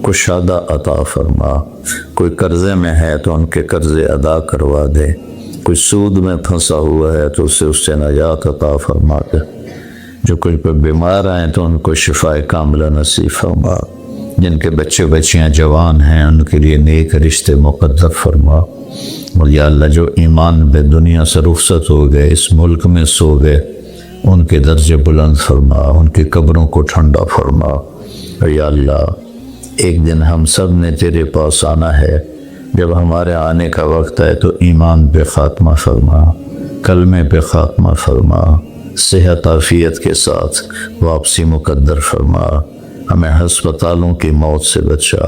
کشادہ عطا فرما، کوئی قرضے میں ہے تو ان کے قرضے ادا کروا دے، کوئی سود میں پھنسا ہوا ہے تو اسے اس سے نجات عطا فرما دے، جو کوئی بیمار ہیں تو ان کو شفائے کاملہ نصیب فرما، جن کے بچے بچیاں جوان ہیں ان کے لیے نیک رشتے مقدر فرما، اور یا اللہ جو ایمان بے دنیا سے رخصت ہو گئے اس ملک میں سو گئے ان کے درجے بلند فرما، ان کی قبروں کو ٹھنڈا فرما، اور یا اللہ ایک دن ہم سب نے تیرے پاس آنا ہے، جب ہمارے آنے کا وقت ہے تو ایمان پہ خاتمہ فرما، کلمے پہ خاتمہ فرما، صحت عافیت کے ساتھ واپسی مقدر فرما، ہمیں ہسپتالوں کی موت سے بچا،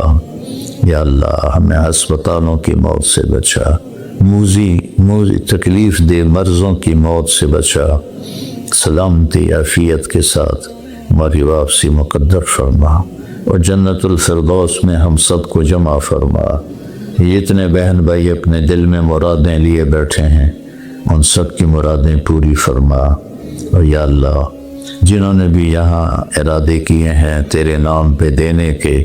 یا اللہ ہمیں ہسپتالوں کی موت سے بچا، موذی تکلیف دہ مرضوں کی موت سے بچا، سلامتی عافیت کے ساتھ ہماری واپسی مقدر فرما، اور جنت الفردوس میں ہم سب کو جمع فرما۔ جتنے بہن بھائی اپنے دل میں مرادیں لیے بیٹھے ہیں ان سب کی مرادیں پوری فرما، اور یا اللہ جنہوں نے بھی یہاں ارادے کیے ہیں تیرے نام پہ دینے کے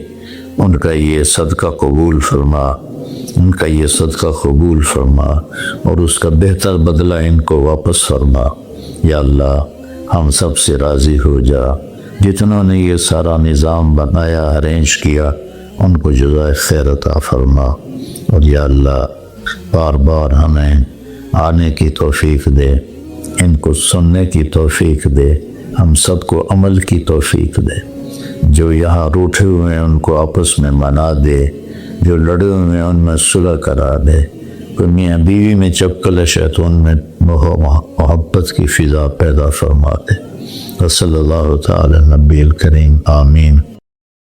ان کا یہ صدقہ قبول فرما، ان کا یہ صدقہ قبول فرما، اور اس کا بہتر بدلہ ان کو واپس فرما، یا اللہ ہم سب سے راضی ہو جا، جتنوں نے یہ سارا نظام بنایا ارینج کیا ان کو جزائے خیر عطا فرما، اور یا اللہ بار بار ہمیں آنے کی توفیق دے، ان کو سننے کی توفیق دے، ہم سب کو عمل کی توفیق دے، جو یہاں روٹھے ہوئے ہیں ان کو آپس میں منا دے، جو لڑے ہوئے ہیں ان میں صلح کرا دے، کوئی میاں بیوی میں چپکلش ہے تو ان میں محبت کی فضا پیدا فرما دے۔ صلی اللہ تعالی نبی الکریم آمین۔